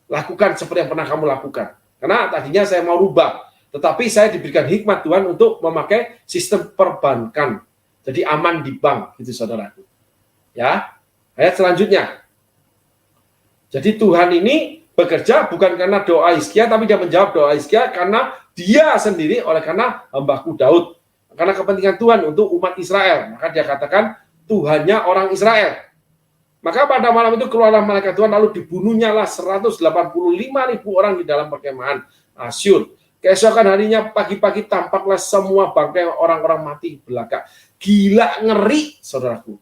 Lakukan seperti yang pernah kamu lakukan. Karena tadinya saya mau rubah, tetapi saya diberikan hikmat Tuhan untuk memakai sistem perbankan. Jadi aman di bank, gitu saudaraku. Ya, ayat selanjutnya. Jadi Tuhan ini bekerja bukan karena doa Hizkia, tapi dia menjawab doa Hizkia karena dia sendiri, oleh karena hambaku Daud. Karena kepentingan Tuhan untuk umat Israel. Maka dia katakan, Tuhannya orang Israel. Maka pada malam itu keluarlah malaikat Tuhan, lalu dibunuhnya lah 185.000 orang di dalam perkemahan Asyur. Keesokan harinya pagi-pagi tampaklah semua bangkai orang-orang mati belaka. Gila, ngeri, saudaraku.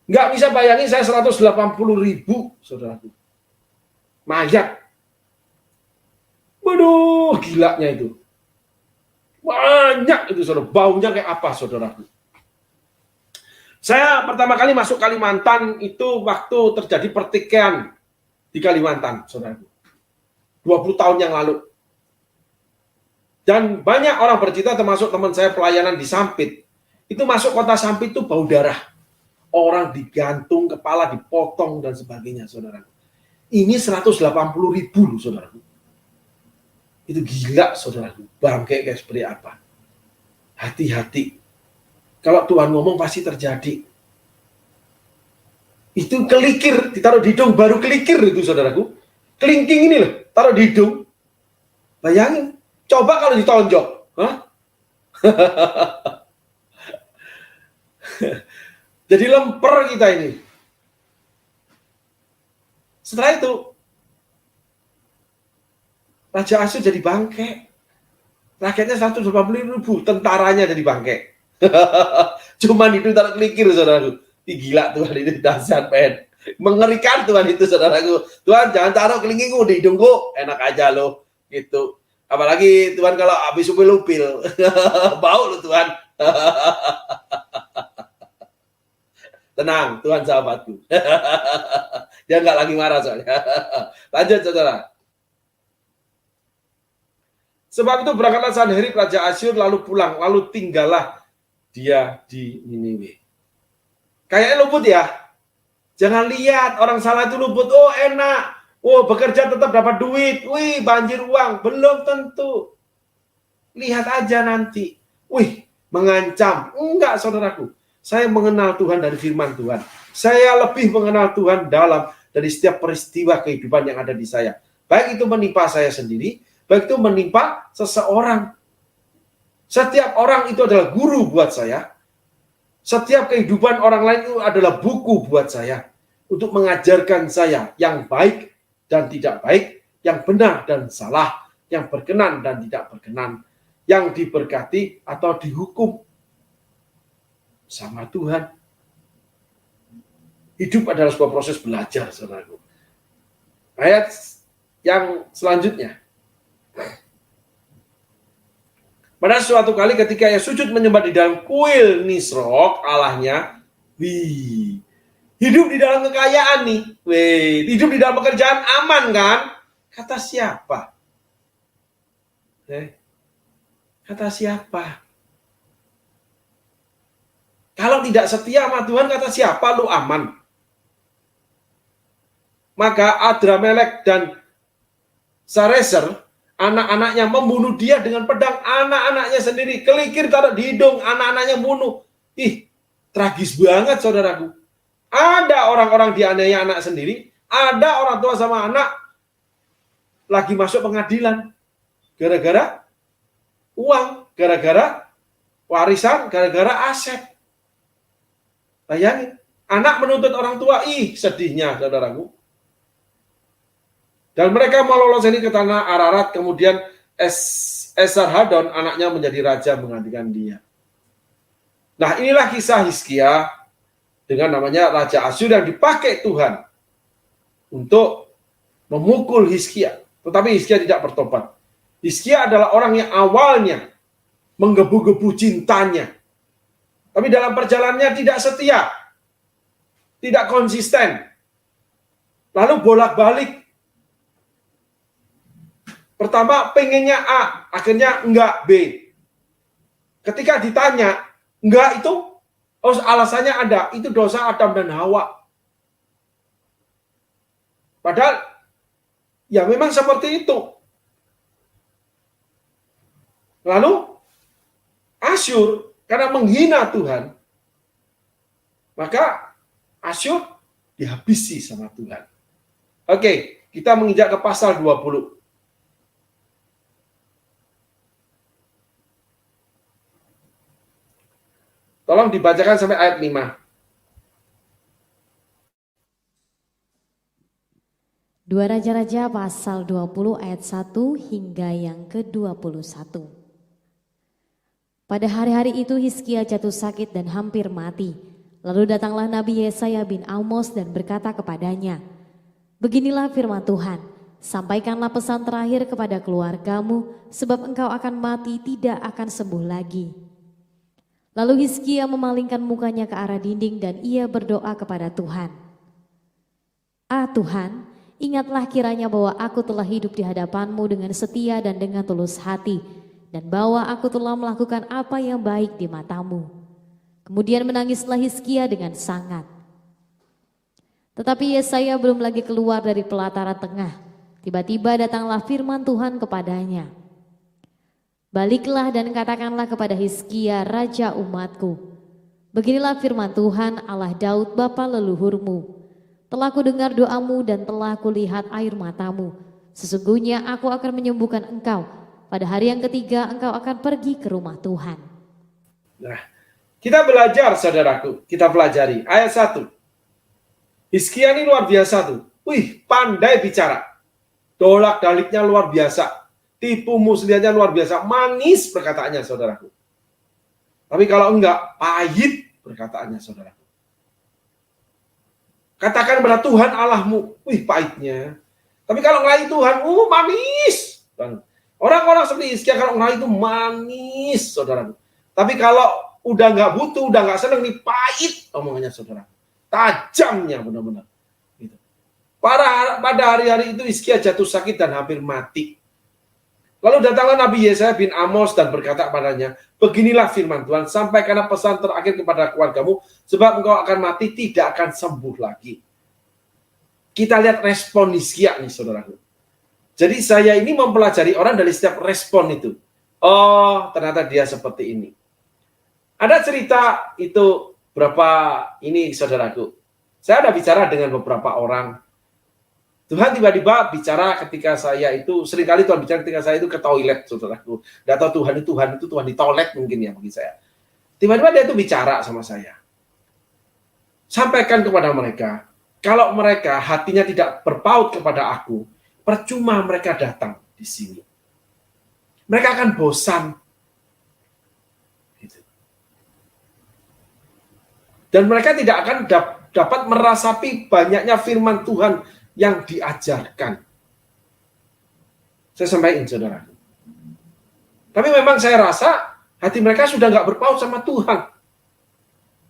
Nggak bisa bayangin saya 180.000, saudaraku. Mayat. Waduh, gilanya itu. Banyak itu, saudara. Baunya kayak apa, saudaraku. Saya pertama kali masuk Kalimantan itu waktu terjadi pertikaian di Kalimantan, saudaraku. 20 tahun yang lalu. Dan banyak orang bercerita, termasuk teman saya pelayanan di Sampit. Itu masuk kota Sampit itu bau darah. Orang digantung, kepala dipotong, dan sebagainya, saudaraku. Ini 180.000 loh, saudaraku. Itu gila, saudaraku. Bangkai kayak seperti apa. Hati-hati. Kalau Tuhan ngomong pasti terjadi. Itu kelikir, ditaruh di hidung, baru kelikir itu, saudaraku. Kelingking ini loh, taruh di hidung. Bayangin. Coba kalau ditonjok. Hah? Jadi lemper kita ini. Setelah itu, Raja Asyur jadi bangkai. Rakyatnya 180.000, tentaranya jadi bangkai. Cuman itu taruh kelikir, saudaraku. Gila Tuhan itu, dahsyat, men. Mengerikan Tuhan itu, saudaraku. Tuhan jangan taruh kelingkingmu di hidungku, enak aja loh, gitu. Apalagi Tuhan kalau habis upil-upil. Bau loh Tuhan. Tenang, Tuhan sahabatku. Dia nggak lagi marah soalnya. Lanjut, saudara. Sebab itu berangkatlah Sanherib Raja Asyur lalu pulang, lalu tinggallah dia di Niniwe. Kayaknya luput ya. Jangan lihat orang salah itu luput. Oh enak. Oh bekerja tetap dapat duit. Wih banjir uang. Belum tentu. Lihat aja nanti. Wih mengancam. Enggak saudaraku. Saya mengenal Tuhan dari firman Tuhan. Saya lebih mengenal Tuhan dari setiap peristiwa kehidupan yang ada di saya. Baik itu menimpa saya sendiri. Baik itu menimpa seseorang. Setiap orang itu adalah guru buat saya. Setiap kehidupan orang lain itu adalah buku buat saya. Untuk mengajarkan saya yang baik dan tidak baik, yang benar dan salah, yang berkenan dan tidak berkenan, yang diberkati atau dihukum sama Tuhan. Hidup adalah sebuah proses belajar, saudaraku. Ayat yang selanjutnya. Pada suatu kali ketika ia sujud menyembah di dalam kuil Nisrok, Allahnya, hidup di dalam kekayaan nih. Hidup di dalam pekerjaan aman kan? Kata siapa? Kata siapa? Kalau tidak setia sama Tuhan, kata siapa lu aman? Maka Adramelek dan Sarezer, anak-anaknya, membunuh dia dengan pedang, anak-anaknya sendiri, kelikir taruh di hidung, anak-anaknya bunuh. Ih, tragis banget saudaraku. Ada orang-orang dianiaya anak sendiri, ada orang tua sama anak lagi masuk pengadilan. Gara-gara uang, gara-gara warisan, gara-gara aset. Bayangin, anak menuntut orang tua, ih sedihnya saudaraku. Dan mereka mau lolos ini ke tanah Ararat, kemudian Esarhadon anaknya menjadi raja menggantikan dia. Nah, inilah kisah Hizkia dengan namanya Raja Asyur yang dipakai Tuhan untuk memukul Hizkia. Tetapi Hizkia tidak bertobat. Hizkia adalah orang yang awalnya menggebu-gebu cintanya. Tapi dalam perjalanannya tidak setia. Tidak konsisten. Lalu bolak-balik. Pertama pengennya A, akhirnya enggak B. Ketika ditanya, enggak itu, oh alasannya ada, itu dosa Adam dan Hawa. Padahal, ya memang seperti itu. Lalu, Asyur, karena menghina Tuhan, maka Asyur dihabisi sama Tuhan. Oke, kita menginjak ke pasal 20. Tolong dibacakan sampai ayat 5. 2 Raja-Raja pasal 20 ayat 1 hingga yang ke-21. Pada hari-hari itu Hizkia jatuh sakit dan hampir mati. Lalu datanglah Nabi Yesaya bin Amos dan berkata kepadanya, "Beginilah firman Tuhan, sampaikanlah pesan terakhir kepada keluargamu, sebab engkau akan mati tidak akan sembuh lagi." Lalu Hizkia memalingkan mukanya ke arah dinding dan ia berdoa kepada Tuhan. "Ah Tuhan, ingatlah kiranya bahwa aku telah hidup di hadapan-Mu dengan setia dan dengan tulus hati, dan bahwa aku telah melakukan apa yang baik di mata-Mu." Kemudian menangislah Hizkia dengan sangat. Tetapi Yesaya belum lagi keluar dari pelataran tengah. Tiba-tiba datanglah firman Tuhan kepadanya. "Baliklah dan katakanlah kepada Hizkia, raja umatku, beginilah firman Tuhan Allah Daud bapa leluhurmu. Telah kudengar doamu dan telah kulihat air matamu. Sesungguhnya aku akan menyembuhkan engkau. Pada hari yang ketiga engkau akan pergi ke rumah Tuhan." Nah, kita belajar saudaraku, kita pelajari ayat 1. Hizkia ini luar biasa tuh. Wih, pandai bicara. Dolak-daliknya luar biasa. Tipu muslihatnya luar biasa, manis perkataannya saudaraku. Tapi kalau enggak, pahit perkataannya saudaraku. Katakan kepada Tuhan Allahmu, wih pahitnya. Tapi kalau ngerayu Tuhan, manis. Orang-orang seperti Hizkia kalau ngerayu itu manis saudaraku. Tapi kalau udah enggak butuh, udah enggak senang, nih pahit omongannya saudaraku. Tajamnya benar-benar. Gitu. Pada hari-hari itu Hizkia jatuh sakit dan hampir mati. Lalu datanglah Nabi Yesaya bin Amos dan berkata kepadanya, "Beginilah firman Tuhan, sampaikanlah pesan terakhir kepada keluargamu, sebab engkau akan mati, tidak akan sembuh lagi." Kita lihat respon Hizkia nih saudaraku. Jadi saya ini mempelajari orang dari setiap respon itu. Oh, ternyata dia seperti ini. Ada cerita itu berapa ini saudaraku. Saya ada bicara dengan beberapa orang. Tuhan tiba-tiba bicara ketika saya itu, seringkali Tuhan bicara ketika saya itu ke toilet, saudaraku. Tidak tahu Tuhan itu Tuhan di toilet mungkin ya bagi saya. Tiba-tiba dia itu bicara sama saya. Sampaikan kepada mereka, kalau mereka hatinya tidak berpaut kepada aku, percuma mereka datang di sini. Mereka akan bosan. Gitu. Dan mereka tidak akan dapat merasapi banyaknya firman Tuhan yang diajarkan. Saya sampaikan saudara. Tapi memang saya rasa hati mereka sudah nggak berpaut sama Tuhan.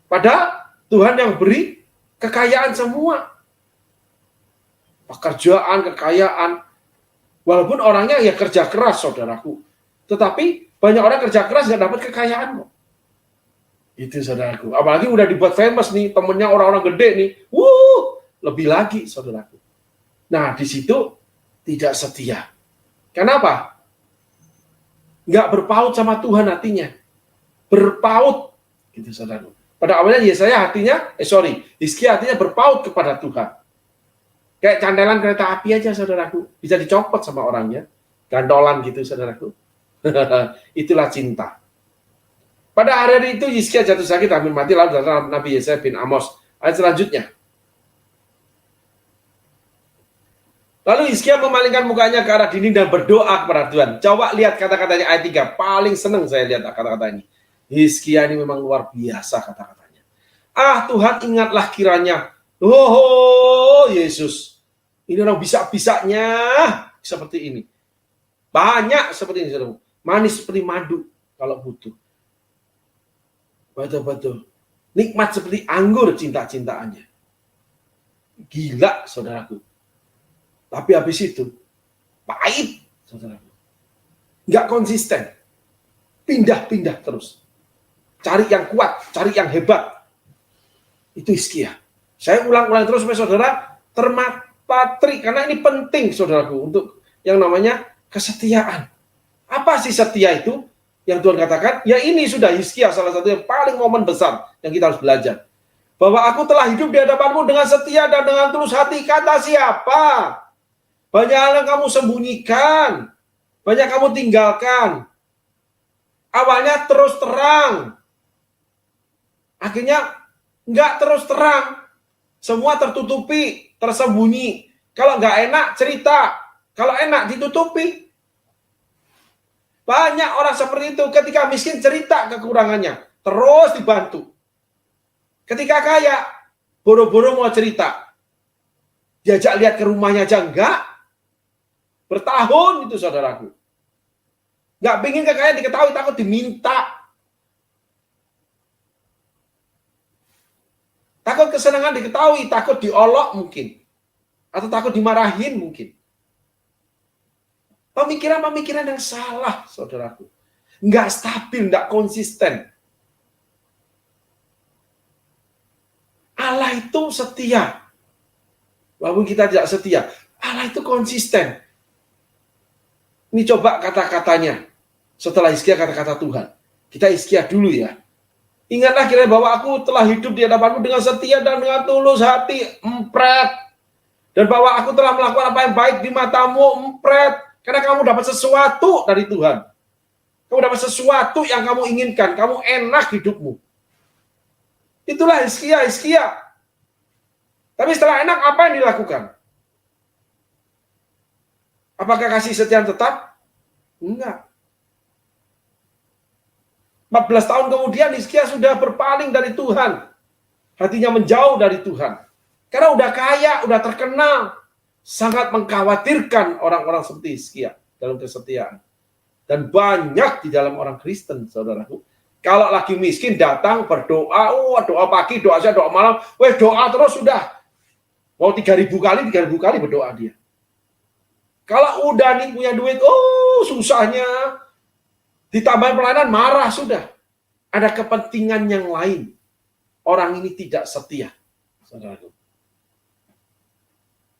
Padahal Tuhan yang beri kekayaan semua. Pekerjaan, kekayaan. Walaupun orangnya ya kerja keras saudaraku. Tetapi banyak orang kerja keras nggak dapat kekayaan kok. Itu saudaraku. Apalagi udah dibuat famous nih, temennya orang-orang gede nih. Lebih lagi saudaraku. Nah, di situ tidak setia. Kenapa? nggak berpaut sama Tuhan hatinya. Berpaut, gitu saudara. Pada awalnya Hizkia hatinya berpaut kepada Tuhan. Kayak candelan kereta api aja, saudaraku. Bisa dicopot sama orangnya. Gandolan gitu, saudaraku. Itulah cinta. Pada hari itu Hizkia jatuh sakit, hampir mati, lalu datang Nabi Yesaya bin Amos. Ayat selanjutnya. Lalu Hizkia memalingkan mukanya ke arah dinding dan berdoa kepada Tuhan. Coba lihat kata-katanya ayat 3. Paling senang saya lihat kata-kata ini. Hizkia ini memang luar biasa kata-katanya. Ah Tuhan, ingatlah kiranya. Oh Yesus. Ini orang bisa-bisanya seperti ini. Banyak seperti ini, saudara. Manis seperti madu kalau butuh. Betul-betul. Nikmat seperti anggur cinta-cintaannya. Gila, saudaraku. Tapi habis itu, pahit, saudaraku. Nggak konsisten. Pindah-pindah terus. Cari yang kuat, cari yang hebat. Itu Hizkia. Saya ulang-ulang terus, saudara, terpatri. Karena ini penting, saudaraku, untuk yang namanya kesetiaan. Apa sih setia itu? Yang Tuhan katakan, ya ini sudah Hizkia, salah satu yang paling momen besar yang kita harus belajar. Bahwa aku telah hidup di hadapanmu dengan setia dan dengan tulus hati. Kata siapa? Banyak hal yang kamu sembunyikan. Banyak kamu tinggalkan. Awalnya terus terang. Akhirnya nggak terus terang. Semua tertutupi, tersembunyi. Kalau nggak enak, cerita. Kalau enak, ditutupi. Banyak orang seperti itu. Ketika miskin, cerita kekurangannya. Terus dibantu. Ketika kaya, boro-boro mau cerita. Diajak lihat ke rumahnya aja enggak. Bertahun itu, saudaraku. Nggak pengen kekayaan diketahui, takut diminta. Takut kesenangan diketahui, takut diolok mungkin. Atau takut dimarahin mungkin. Pemikiran-pemikiran yang salah, saudaraku. Nggak stabil, nggak konsisten. Allah itu setia. Walaupun kita tidak setia, Allah itu konsisten. Ini coba kata-katanya. Setelah Hizkia kata-kata Tuhan. Kita Hizkia dulu ya. Ingatlah kiranya bahwa aku telah hidup di hadapanmu dengan setia dan dengan tulus hati, empret. Dan bahwa aku telah melakukan apa yang baik di matamu, empret. Karena kamu dapat sesuatu dari Tuhan. Kamu dapat sesuatu yang kamu inginkan. Kamu enak hidupmu. Itulah Hizkia. Tapi setelah enak, apa yang dilakukan? Apakah kasih setia tetap? Enggak. 14 tahun kemudian Hizkia sudah berpaling dari Tuhan. Hatinya menjauh dari Tuhan. Karena udah kaya, udah terkenal. Sangat mengkhawatirkan orang-orang seperti Hizkia dalam kesetiaan. Dan banyak di dalam orang Kristen, saudaraku. Kalau lagi miskin datang berdoa, doa pagi, doa siang, doa malam. Doa terus sudah. Mau 3.000 kali berdoa dia. Kalau udah nih punya duit, susahnya. Ditambah pelayanan, marah sudah. Ada kepentingan yang lain. Orang ini tidak setia, saudaraku.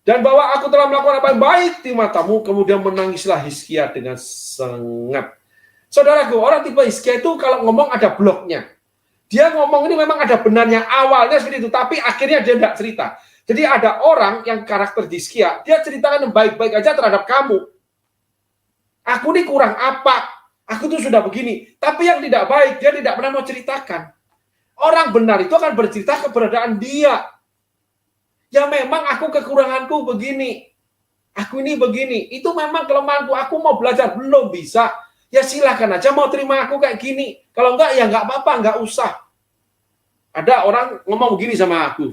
Dan bahwa aku telah melakukan apa yang baik di matamu, kemudian menangislah Hizkia dengan sengat. Saudaraku, orang tipe Hizkia itu kalau ngomong ada bloknya. Dia ngomong ini memang ada benarnya, awalnya seperti itu, tapi akhirnya dia tidak cerita. Jadi ada orang yang karakter Hizkia, dia ceritakan yang baik-baik aja terhadap kamu. Aku ini kurang apa? Aku tuh sudah begini. Tapi yang tidak baik, dia tidak pernah mau ceritakan. Orang benar itu akan bercerita keberadaan dia. Ya memang aku kekuranganku begini. Aku ini begini. Itu memang kelemahanku. Aku mau belajar. Belum bisa. Ya silakan aja mau terima aku kayak gini. Kalau enggak, ya enggak apa-apa. Enggak usah. Ada orang ngomong begini sama aku.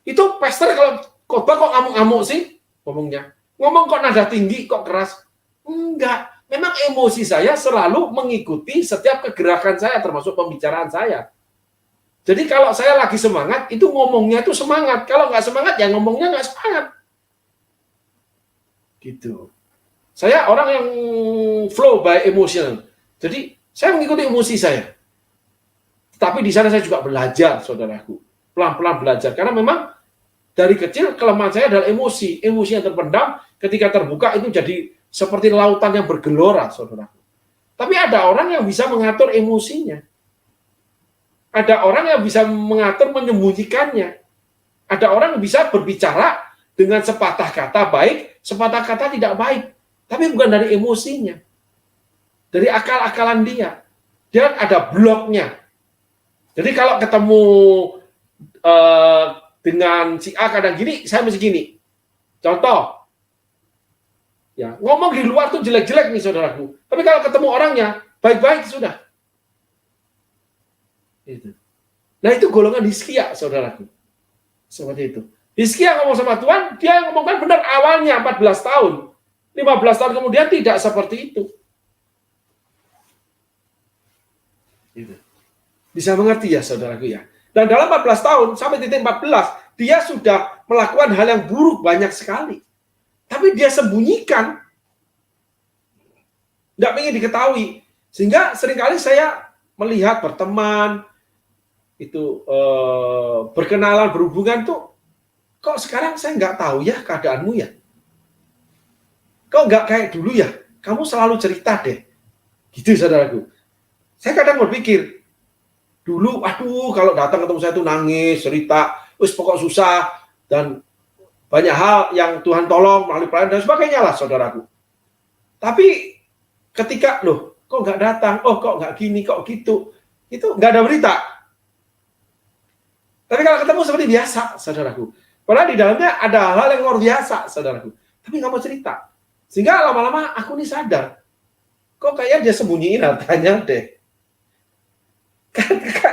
Itu pastor kalau khotbah kok ngamuk-ngamuk sih? Ngomongnya. Ngomong kok nada tinggi, kok keras? Enggak. Memang emosi saya selalu mengikuti setiap kegerakan saya, termasuk pembicaraan saya. Jadi kalau saya lagi semangat, itu ngomongnya itu semangat. Kalau nggak semangat, ya ngomongnya nggak semangat. Gitu. Saya orang yang flow by emotional. Jadi saya mengikuti emosi saya. Tapi di sana saya juga belajar, saudaraku. Pelan-pelan belajar. Karena memang dari kecil kelemahan saya adalah emosi. Emosi yang terpendam ketika terbuka itu jadi seperti lautan yang bergelora, saudaraku. Tapi ada orang yang bisa mengatur emosinya. Ada orang yang bisa mengatur menyembunyikannya. Ada orang yang bisa berbicara dengan sepatah kata baik, sepatah kata tidak baik. Tapi bukan dari emosinya. Dari akal-akalan dia. Dia ada bloknya. Jadi kalau ketemu dengan si A kadang gini, saya mesti gini. Contoh. Ya, ngomong di luar tuh jelek-jelek nih saudaraku. Tapi kalau ketemu orangnya, baik-baik sudah. Itu. Nah itu golongan Hizkia, saudaraku. Seperti itu. Hizkia ngomong sama Tuhan, dia ngomongkan benar awalnya 14 tahun. 15 tahun kemudian tidak seperti itu. Gitu. Bisa mengerti ya saudaraku ya. Dan dalam 14 tahun sampai titik 14, dia sudah melakukan hal yang buruk banyak sekali. Tapi dia sembunyikan. Nggak ingin diketahui. Sehingga seringkali saya melihat berteman, itu berkenalan, berhubungan tuh, kok sekarang saya nggak tahu ya keadaanmu ya. Kok nggak kayak dulu ya. Kamu selalu cerita deh. Gitu saudaraku. Saya kadang berpikir, dulu, aduh kalau datang ketemu saya tuh nangis, cerita, wis pokok susah, dan banyak hal yang Tuhan tolong melalui pelayanan dan sebagainya lah saudaraku. Tapi ketika, loh kok nggak datang, oh kok nggak gini, kok gitu, itu nggak ada berita. Tapi kalau ketemu seperti biasa saudaraku. Padahal di dalamnya ada hal-hal yang luar biasa saudaraku. Tapi nggak mau cerita. Sehingga lama-lama aku nih sadar, kok kayaknya dia sembunyiin hartanya deh.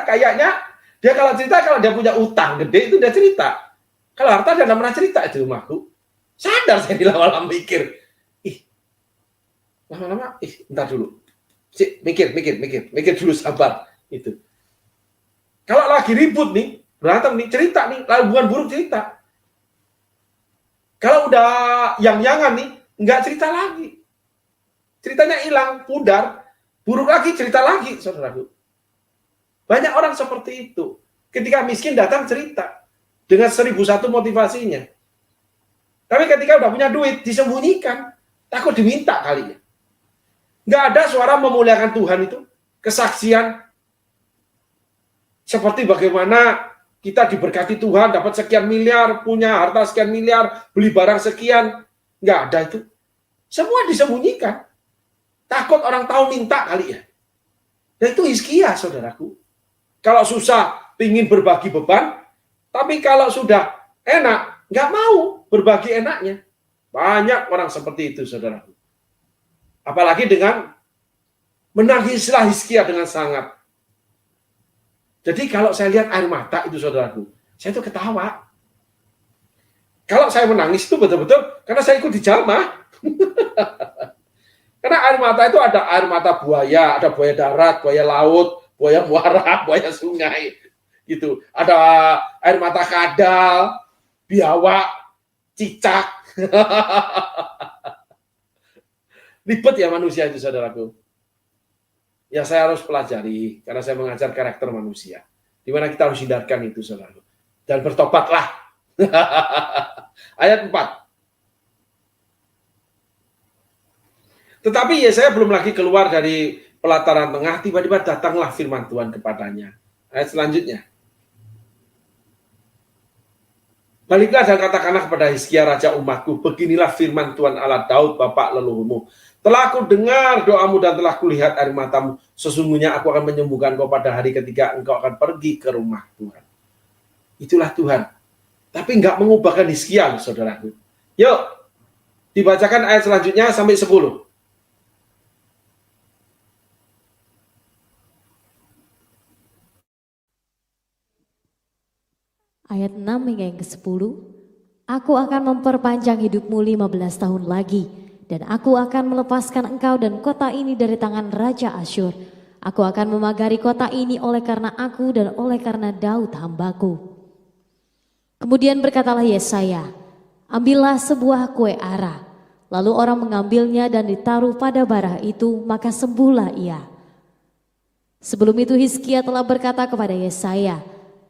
Kayaknya dia kalau cerita, kalau dia punya utang gede itu dia cerita. Kalau harta dia nggak pernah cerita itu rumahku. Sadar saya di lama-lama mikir. Lama-lama, bentar dulu. Mikir dulu sabar. Itu. Kalau lagi ribut nih, berantem nih, cerita nih, lalu hubungan buruk cerita. Kalau udah yang-yangan nih, nggak cerita lagi. Ceritanya hilang, pudar, buruk lagi, cerita lagi, saudaraku. Banyak orang seperti itu. Ketika miskin datang cerita. Dengan 1001 motivasinya. Tapi ketika udah punya duit, disembunyikan. Takut diminta kali ya. Nggak ada suara memuliakan Tuhan itu. Kesaksian. Seperti bagaimana kita diberkati Tuhan, dapat sekian miliar, punya harta sekian miliar, beli barang sekian. Nggak ada itu. Semua disembunyikan. Takut orang tahu minta kali ya. Dan itu Hizkia, saudaraku. Kalau susah, ingin berbagi beban. Tapi kalau sudah enak, nggak mau berbagi enaknya. Banyak orang seperti itu, saudaraku. Apalagi dengan menangislah Hizkia dengan sangat. Jadi kalau saya lihat air mata itu, saudaraku, saya itu ketawa. Kalau saya menangis itu betul-betul karena saya ikut dijamah. Karena air mata itu ada air mata buaya, ada buaya darat, buaya laut, buaya muara, buaya sungai. Gitu. Ada air mata kadal, biawak, cicak. Ribet ya manusia itu, saudaraku. Ya saya harus pelajari, karena saya mengajar karakter manusia. Di mana kita harus hindarkan itu, saudaraku. Dan bertobatlah. Ayat 4. Tetapi Yesaya belum lagi keluar dari pelataran tengah, tiba-tiba datanglah firman Tuhan kepadanya. Ayat selanjutnya. Baliklah dan katakanlah kepada Hizkia raja umatku, beginilah firman Tuhan Allah Daud bapak leluhurmu. Telah aku dengar doamu dan telah kulihat air matamu. Sesungguhnya aku akan menyembuhkan kau pada hari ketika engkau akan pergi ke rumah Tuhan. Itulah Tuhan. Tapi enggak mengubahkan Hizkia, saudaraku. Yuk, dibacakan ayat selanjutnya sampai 10. Ayat 6 hingga yang ke-10. Aku akan memperpanjang hidupmu 15 tahun lagi, dan aku akan melepaskan engkau dan kota ini dari tangan Raja Asyur. Aku akan memagari kota ini oleh karena aku dan oleh karena Daud hambaku. Kemudian berkatalah Yesaya, ambillah sebuah kue ara. Lalu orang mengambilnya dan ditaruh pada bara itu, maka sembuhlah ia. Sebelum itu Hizkia telah berkata kepada Yesaya,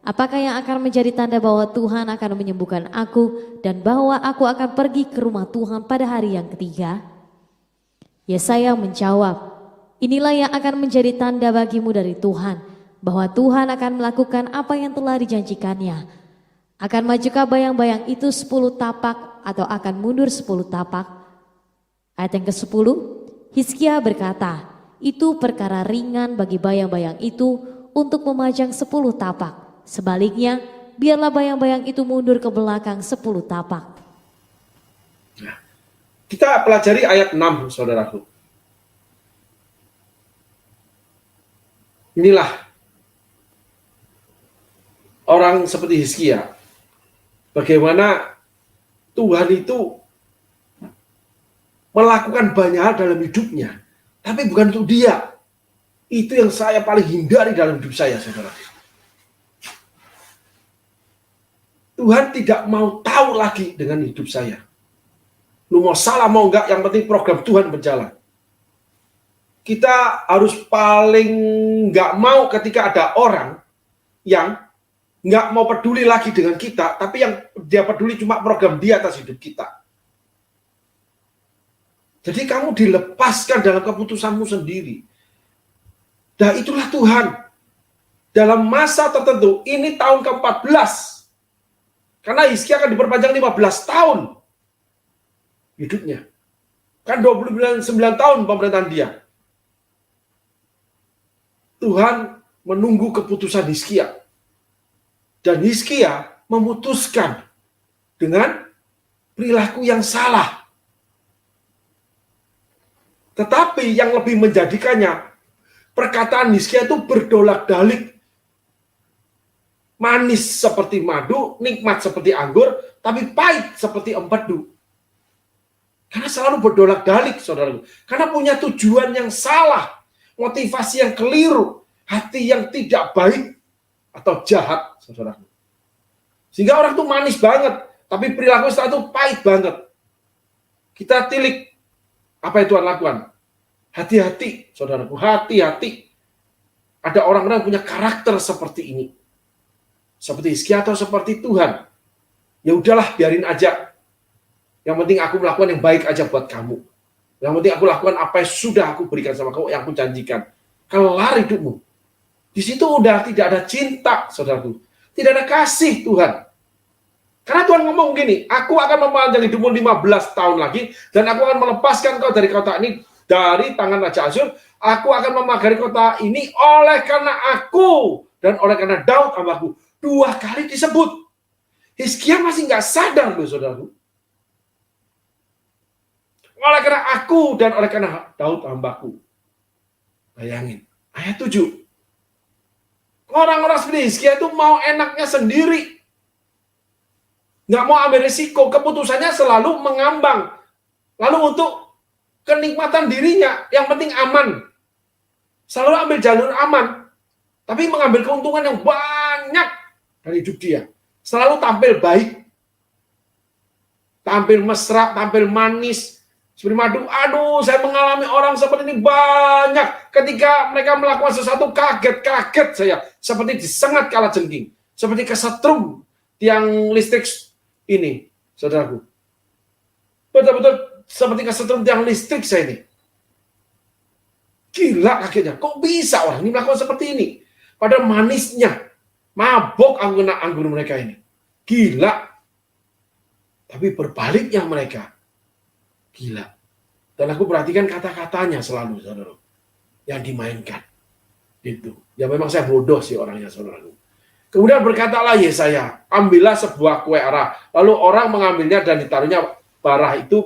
apakah yang akan menjadi tanda bahwa Tuhan akan menyembuhkan aku dan bahwa aku akan pergi ke rumah Tuhan pada hari yang ketiga? Yesaya menjawab, Inilah yang akan menjadi tanda bagimu dari Tuhan, bahwa Tuhan akan melakukan apa yang telah dijanjikannya. Akan majukah bayang-bayang itu 10 tapak atau akan mundur 10 tapak? Ayat yang ke-10, Hizkia berkata, itu perkara ringan bagi bayang-bayang itu untuk memajang 10 tapak. Sebaliknya, biarlah bayang-bayang itu mundur ke belakang 10 tapak. Nah, kita pelajari ayat 6, saudaraku. Inilah orang seperti Hizkia. Bagaimana Tuhan itu melakukan banyak hal dalam hidupnya. Tapi bukan untuk dia. Itu yang saya paling hindari dalam hidup saya, saudara. Tuhan tidak mau tahu lagi dengan hidup saya. Lu mau salah mau enggak, yang penting program Tuhan berjalan. Kita harus paling nggak mau ketika ada orang yang nggak mau peduli lagi dengan kita, tapi yang dia peduli cuma program dia atas hidup kita. Jadi kamu dilepaskan dalam keputusanmu sendiri. Dan itulah Tuhan. Dalam masa tertentu, ini tahun ke-14. Karena Hizkia akan diperpanjang 15 tahun hidupnya. Kan 29 tahun pemerintahan dia. Tuhan menunggu keputusan Hizkia. Dan Hizkia memutuskan dengan perilaku yang salah. Tetapi yang lebih menjadikannya, perkataan Hizkia itu berdolak-dalik. Manis seperti madu, nikmat seperti anggur, tapi pahit seperti empedu. Karena selalu berdolak-dalik, saudara. Karena punya tujuan yang salah. Motivasi yang keliru, hati yang tidak baik atau jahat, saudara. Sehingga orang itu manis banget, tapi perilaku setelah itu pahit banget. Kita tilik apa yang Tuhan lakukan. Hati-hati, saudaraku, hati-hati. Ada orang-orang yang punya karakter seperti ini. Seperti Hizkia atau seperti Tuhan. Ya udahlah, biarin aja. Yang penting aku melakukan yang baik aja buat kamu. Yang penting aku lakukan apa yang sudah aku berikan sama kamu, yang aku janjikan. Kelar hidupmu. Di situ udah tidak ada cinta, saudaraku. Tidak ada kasih Tuhan. Karena Tuhan ngomong gini, aku akan memanjang hidupmu 15 tahun lagi, dan aku akan melepaskan kau dari kota ini, dari tangan Raja Asyur. Aku akan memagari kota ini oleh karena aku, dan oleh karena Daud hambaku. 2 kali disebut. Hizkia masih nggak sadar loh, saudaraku. Oleh karena aku dan oleh karena Daud hambaku. Bayangin, ayat 7. Orang-orang seperti Hizkia itu mau enaknya sendiri. Nggak mau ambil risiko, keputusannya selalu mengambang. Lalu untuk kenikmatan dirinya, yang penting aman. Selalu ambil jalur aman. Tapi mengambil keuntungan yang banyak dari hidup dia. Selalu tampil baik. Tampil mesra, tampil manis. Seperti madu, aduh saya mengalami orang seperti ini banyak. Ketika mereka melakukan sesuatu, kaget-kaget saya. Seperti disengat kalajengking. Seperti kesetrum tiang listrik ini, saudaraku. Betul-betul seperti kesetrum tiang listrik saya ini. Gila kagetnya, kok bisa orang ini melakukan seperti ini? Padahal manisnya, mabok anggur mereka ini. Gila. Tapi berbaliknya mereka. Gila. Dan aku perhatikan kata-katanya selalu, saudara. Yang dimainkan. Itu. Ya memang saya bodoh sih orangnya, saudara. Kemudian berkatalah Yesaya, ambillah sebuah kue arah. Lalu orang mengambilnya dan ditaruhnya barah itu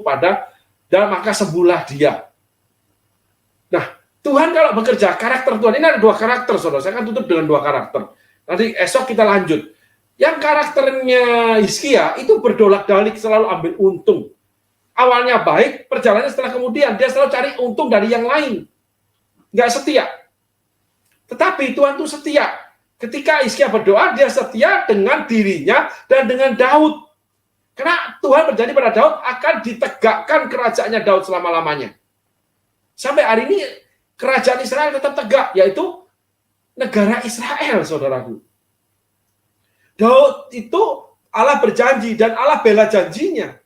dan maka sembuhlah dia. Nah, Tuhan kalau bekerja, karakter Tuhan, ini ada 2 karakter, saudara. Saya akan tutup dengan 2 karakter. Nanti esok kita lanjut. Yang karakternya Hizkia itu berdolak-dalik, selalu ambil untung. Awalnya baik, perjalanannya setelah kemudian dia selalu cari untung dari yang lain. Nggak setia. Tetapi Tuhan itu setia. Ketika Hizkia berdoa, dia setia dengan dirinya dan dengan Daud. Karena Tuhan berjanji pada Daud akan ditegakkan kerajaannya Daud selama-lamanya. Sampai hari ini kerajaan Israel tetap tegak, yaitu negara Israel, saudaraku. Daud itu Allah berjanji dan Allah bela janjinya.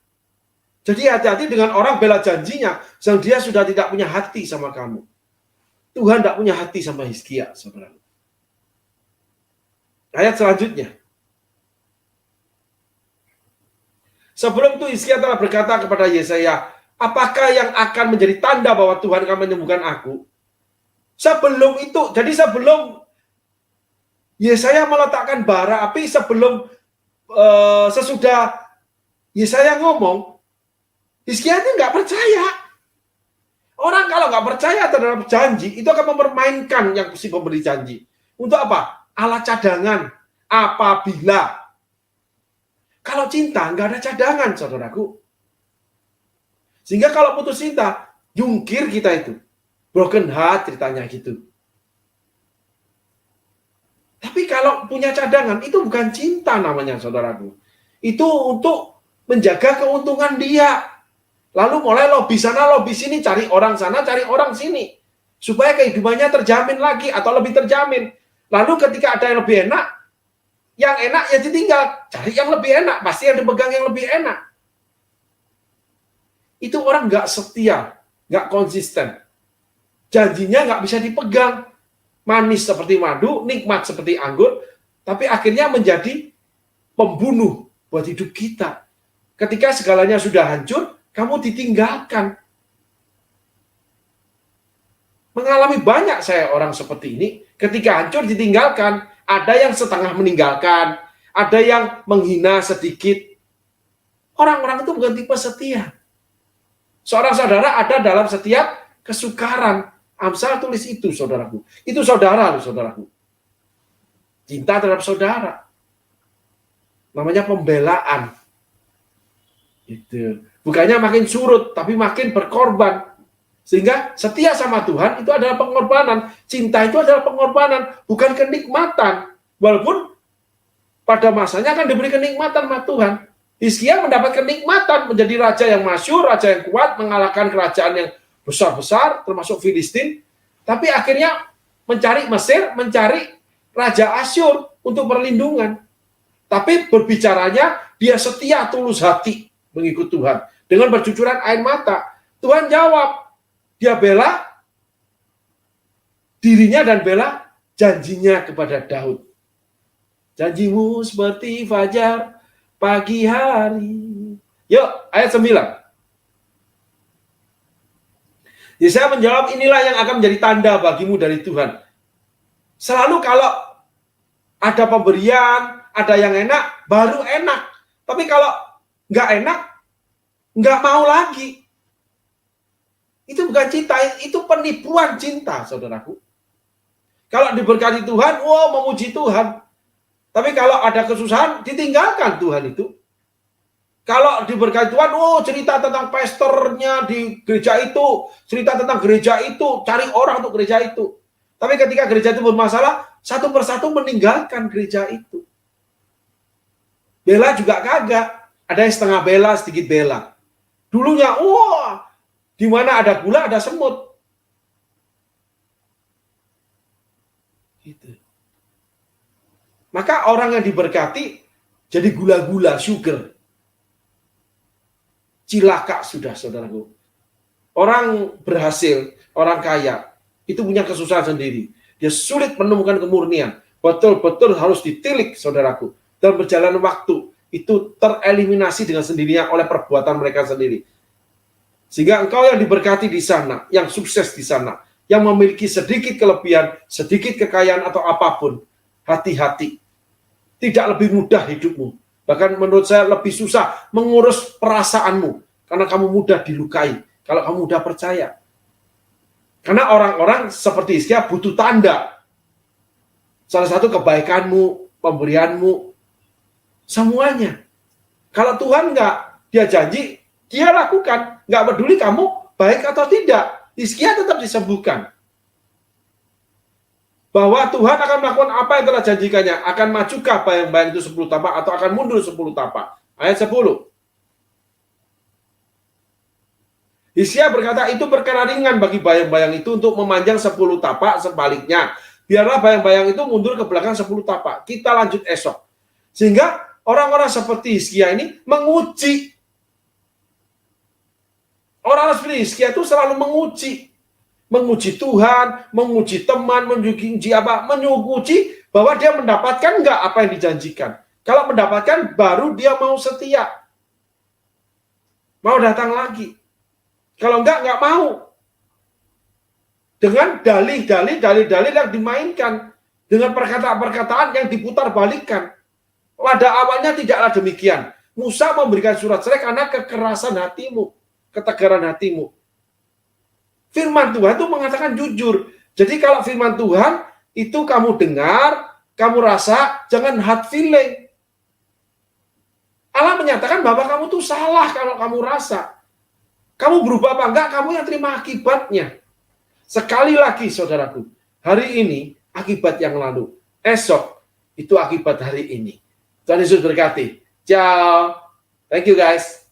Jadi hati-hati dengan orang bela janjinya, sedang dia sudah tidak punya hati sama kamu. Tuhan tidak punya hati sama Hizkia, saudara. Ayat selanjutnya. Sebelum itu Hizkia telah berkata kepada Yesaya, apakah yang akan menjadi tanda bahwa Tuhan akan menyembuhkan aku? Sebelum itu, jadi sebelum Yesaya meletakkan bara api, sebelum sesudah Yesaya ngomong, Hizkia itu nggak percaya. Orang kalau nggak percaya terhadap janji, itu akan mempermainkan yang si pemberi janji. Untuk apa? Alat cadangan. Apabila. Kalau cinta, nggak ada cadangan, saudaraku. Sehingga kalau putus cinta, jungkir kita itu. Broken heart ceritanya gitu. Tapi kalau punya cadangan, itu bukan cinta namanya, saudaraku. Itu untuk menjaga keuntungan dia. Lalu mulai lobby sana, lobby sini, cari orang sana, cari orang sini. Supaya kehidupannya terjamin lagi atau lebih terjamin. Lalu ketika ada yang lebih enak, yang enak ya ditinggal. Cari yang lebih enak, pasti yang dipegang yang lebih enak. Itu orang nggak setia, nggak konsisten. Janjinya nggak bisa dipegang. Manis seperti madu, nikmat seperti anggur, tapi akhirnya menjadi pembunuh buat hidup kita. Ketika segalanya sudah hancur, kamu ditinggalkan. Mengalami banyak saya orang seperti ini, ketika hancur ditinggalkan, ada yang setengah meninggalkan, ada yang menghina sedikit. Orang-orang itu bukan tipe setia. Seorang saudara ada dalam setiap kesukaran. Amsal tulis itu, saudaraku. Itu saudara loh, saudaraku. Cinta terhadap saudara. Namanya pembelaan. Itu. Bukannya makin surut, tapi makin berkorban. Sehingga setia sama Tuhan itu adalah pengorbanan. Cinta itu adalah pengorbanan, bukan kenikmatan. Walaupun pada masanya akan diberi kenikmatan sama Tuhan. Hizkia mendapat kenikmatan, menjadi raja yang masyhur, raja yang kuat, mengalahkan kerajaan yang besar-besar, termasuk Filistin. Tapi akhirnya mencari Mesir, mencari Raja Asyur untuk perlindungan. Tapi berbicaranya, dia setia tulus hati mengikut Tuhan. Dengan bercucuran air mata. Tuhan jawab. Dia bela dirinya dan bela janjinya kepada Daud. Janjimu seperti fajar pagi hari. Yuk, ayat 9. Yesaya menjawab, inilah yang akan menjadi tanda bagimu dari Tuhan. Selalu kalau ada pemberian, ada yang enak, baru enak. Tapi kalau nggak enak, nggak mau lagi. Itu bukan cinta, itu penipuan cinta, saudaraku. Kalau diberkati Tuhan, memuji Tuhan. Tapi kalau ada kesusahan, ditinggalkan Tuhan itu. Kalau diberkati Tuhan, cerita tentang pastornya di gereja itu, cerita tentang gereja itu, cari orang untuk gereja itu. Tapi ketika gereja itu bermasalah, satu persatu meninggalkan gereja itu. Bela juga kagak. Ada yang setengah bela, sedikit bela. Dulunya, di mana ada gula, ada semut. Gitu. Maka orang yang diberkati jadi gula-gula, sugar. Cilaka sudah, saudaraku. Orang berhasil, orang kaya, itu punya kesusahan sendiri. Dia sulit menemukan kemurnian. Betul-betul harus ditilik, saudaraku. Dan berjalan waktu, itu tereliminasi dengan sendirinya oleh perbuatan mereka sendiri. Sehingga engkau yang diberkati di sana, yang sukses di sana, yang memiliki sedikit kelebihan, sedikit kekayaan atau apapun, hati-hati. Tidak lebih mudah hidupmu. Bahkan menurut saya lebih susah mengurus perasaanmu. Karena kamu mudah dilukai. Kalau kamu mudah percaya. Karena orang-orang seperti Hizkia butuh tanda. Salah satu kebaikanmu, pemberianmu, semuanya. Kalau Tuhan enggak, dia janji, dia lakukan. Enggak peduli kamu baik atau tidak. Hizkia tetap disembuhkan. Bahwa Tuhan akan melakukan apa yang telah janjikannya. Akan majukah bayang-bayang itu 10 tapak atau akan mundur 10 tapak. Ayat 10. Hizkia berkata, itu perkara ringan bagi bayang-bayang itu untuk memanjang 10 tapak, sebaliknya. Biarlah bayang-bayang itu mundur ke belakang 10 tapak. Kita lanjut esok. Sehingga orang-orang seperti Hizkia ini menguji. Orang seperti Hizkia itu selalu menguji. menguji Tuhan, menguji teman, menguji apa? Menguji bahwa dia mendapatkan enggak apa yang dijanjikan. Kalau mendapatkan, baru dia mau setia. Mau datang lagi. Kalau enggak mau. Dengan dalih-dalih yang dimainkan. Dengan perkataan-perkataan yang diputar balikan. Pada awalnya tidaklah demikian. Musa memberikan surat cerai karena kekerasan hatimu. Ketegaran hatimu. Firman Tuhan itu mengatakan jujur. Jadi kalau firman Tuhan itu kamu dengar, kamu rasa, jangan hard feeling. Allah menyatakan bahwa kamu tuh salah kalau kamu rasa. Kamu berubah apa enggak, kamu yang terima akibatnya. Sekali lagi saudaraku, hari ini akibat yang lalu, esok itu akibat hari ini. Tuhan Yesus berkati. Ciao. Thank you guys.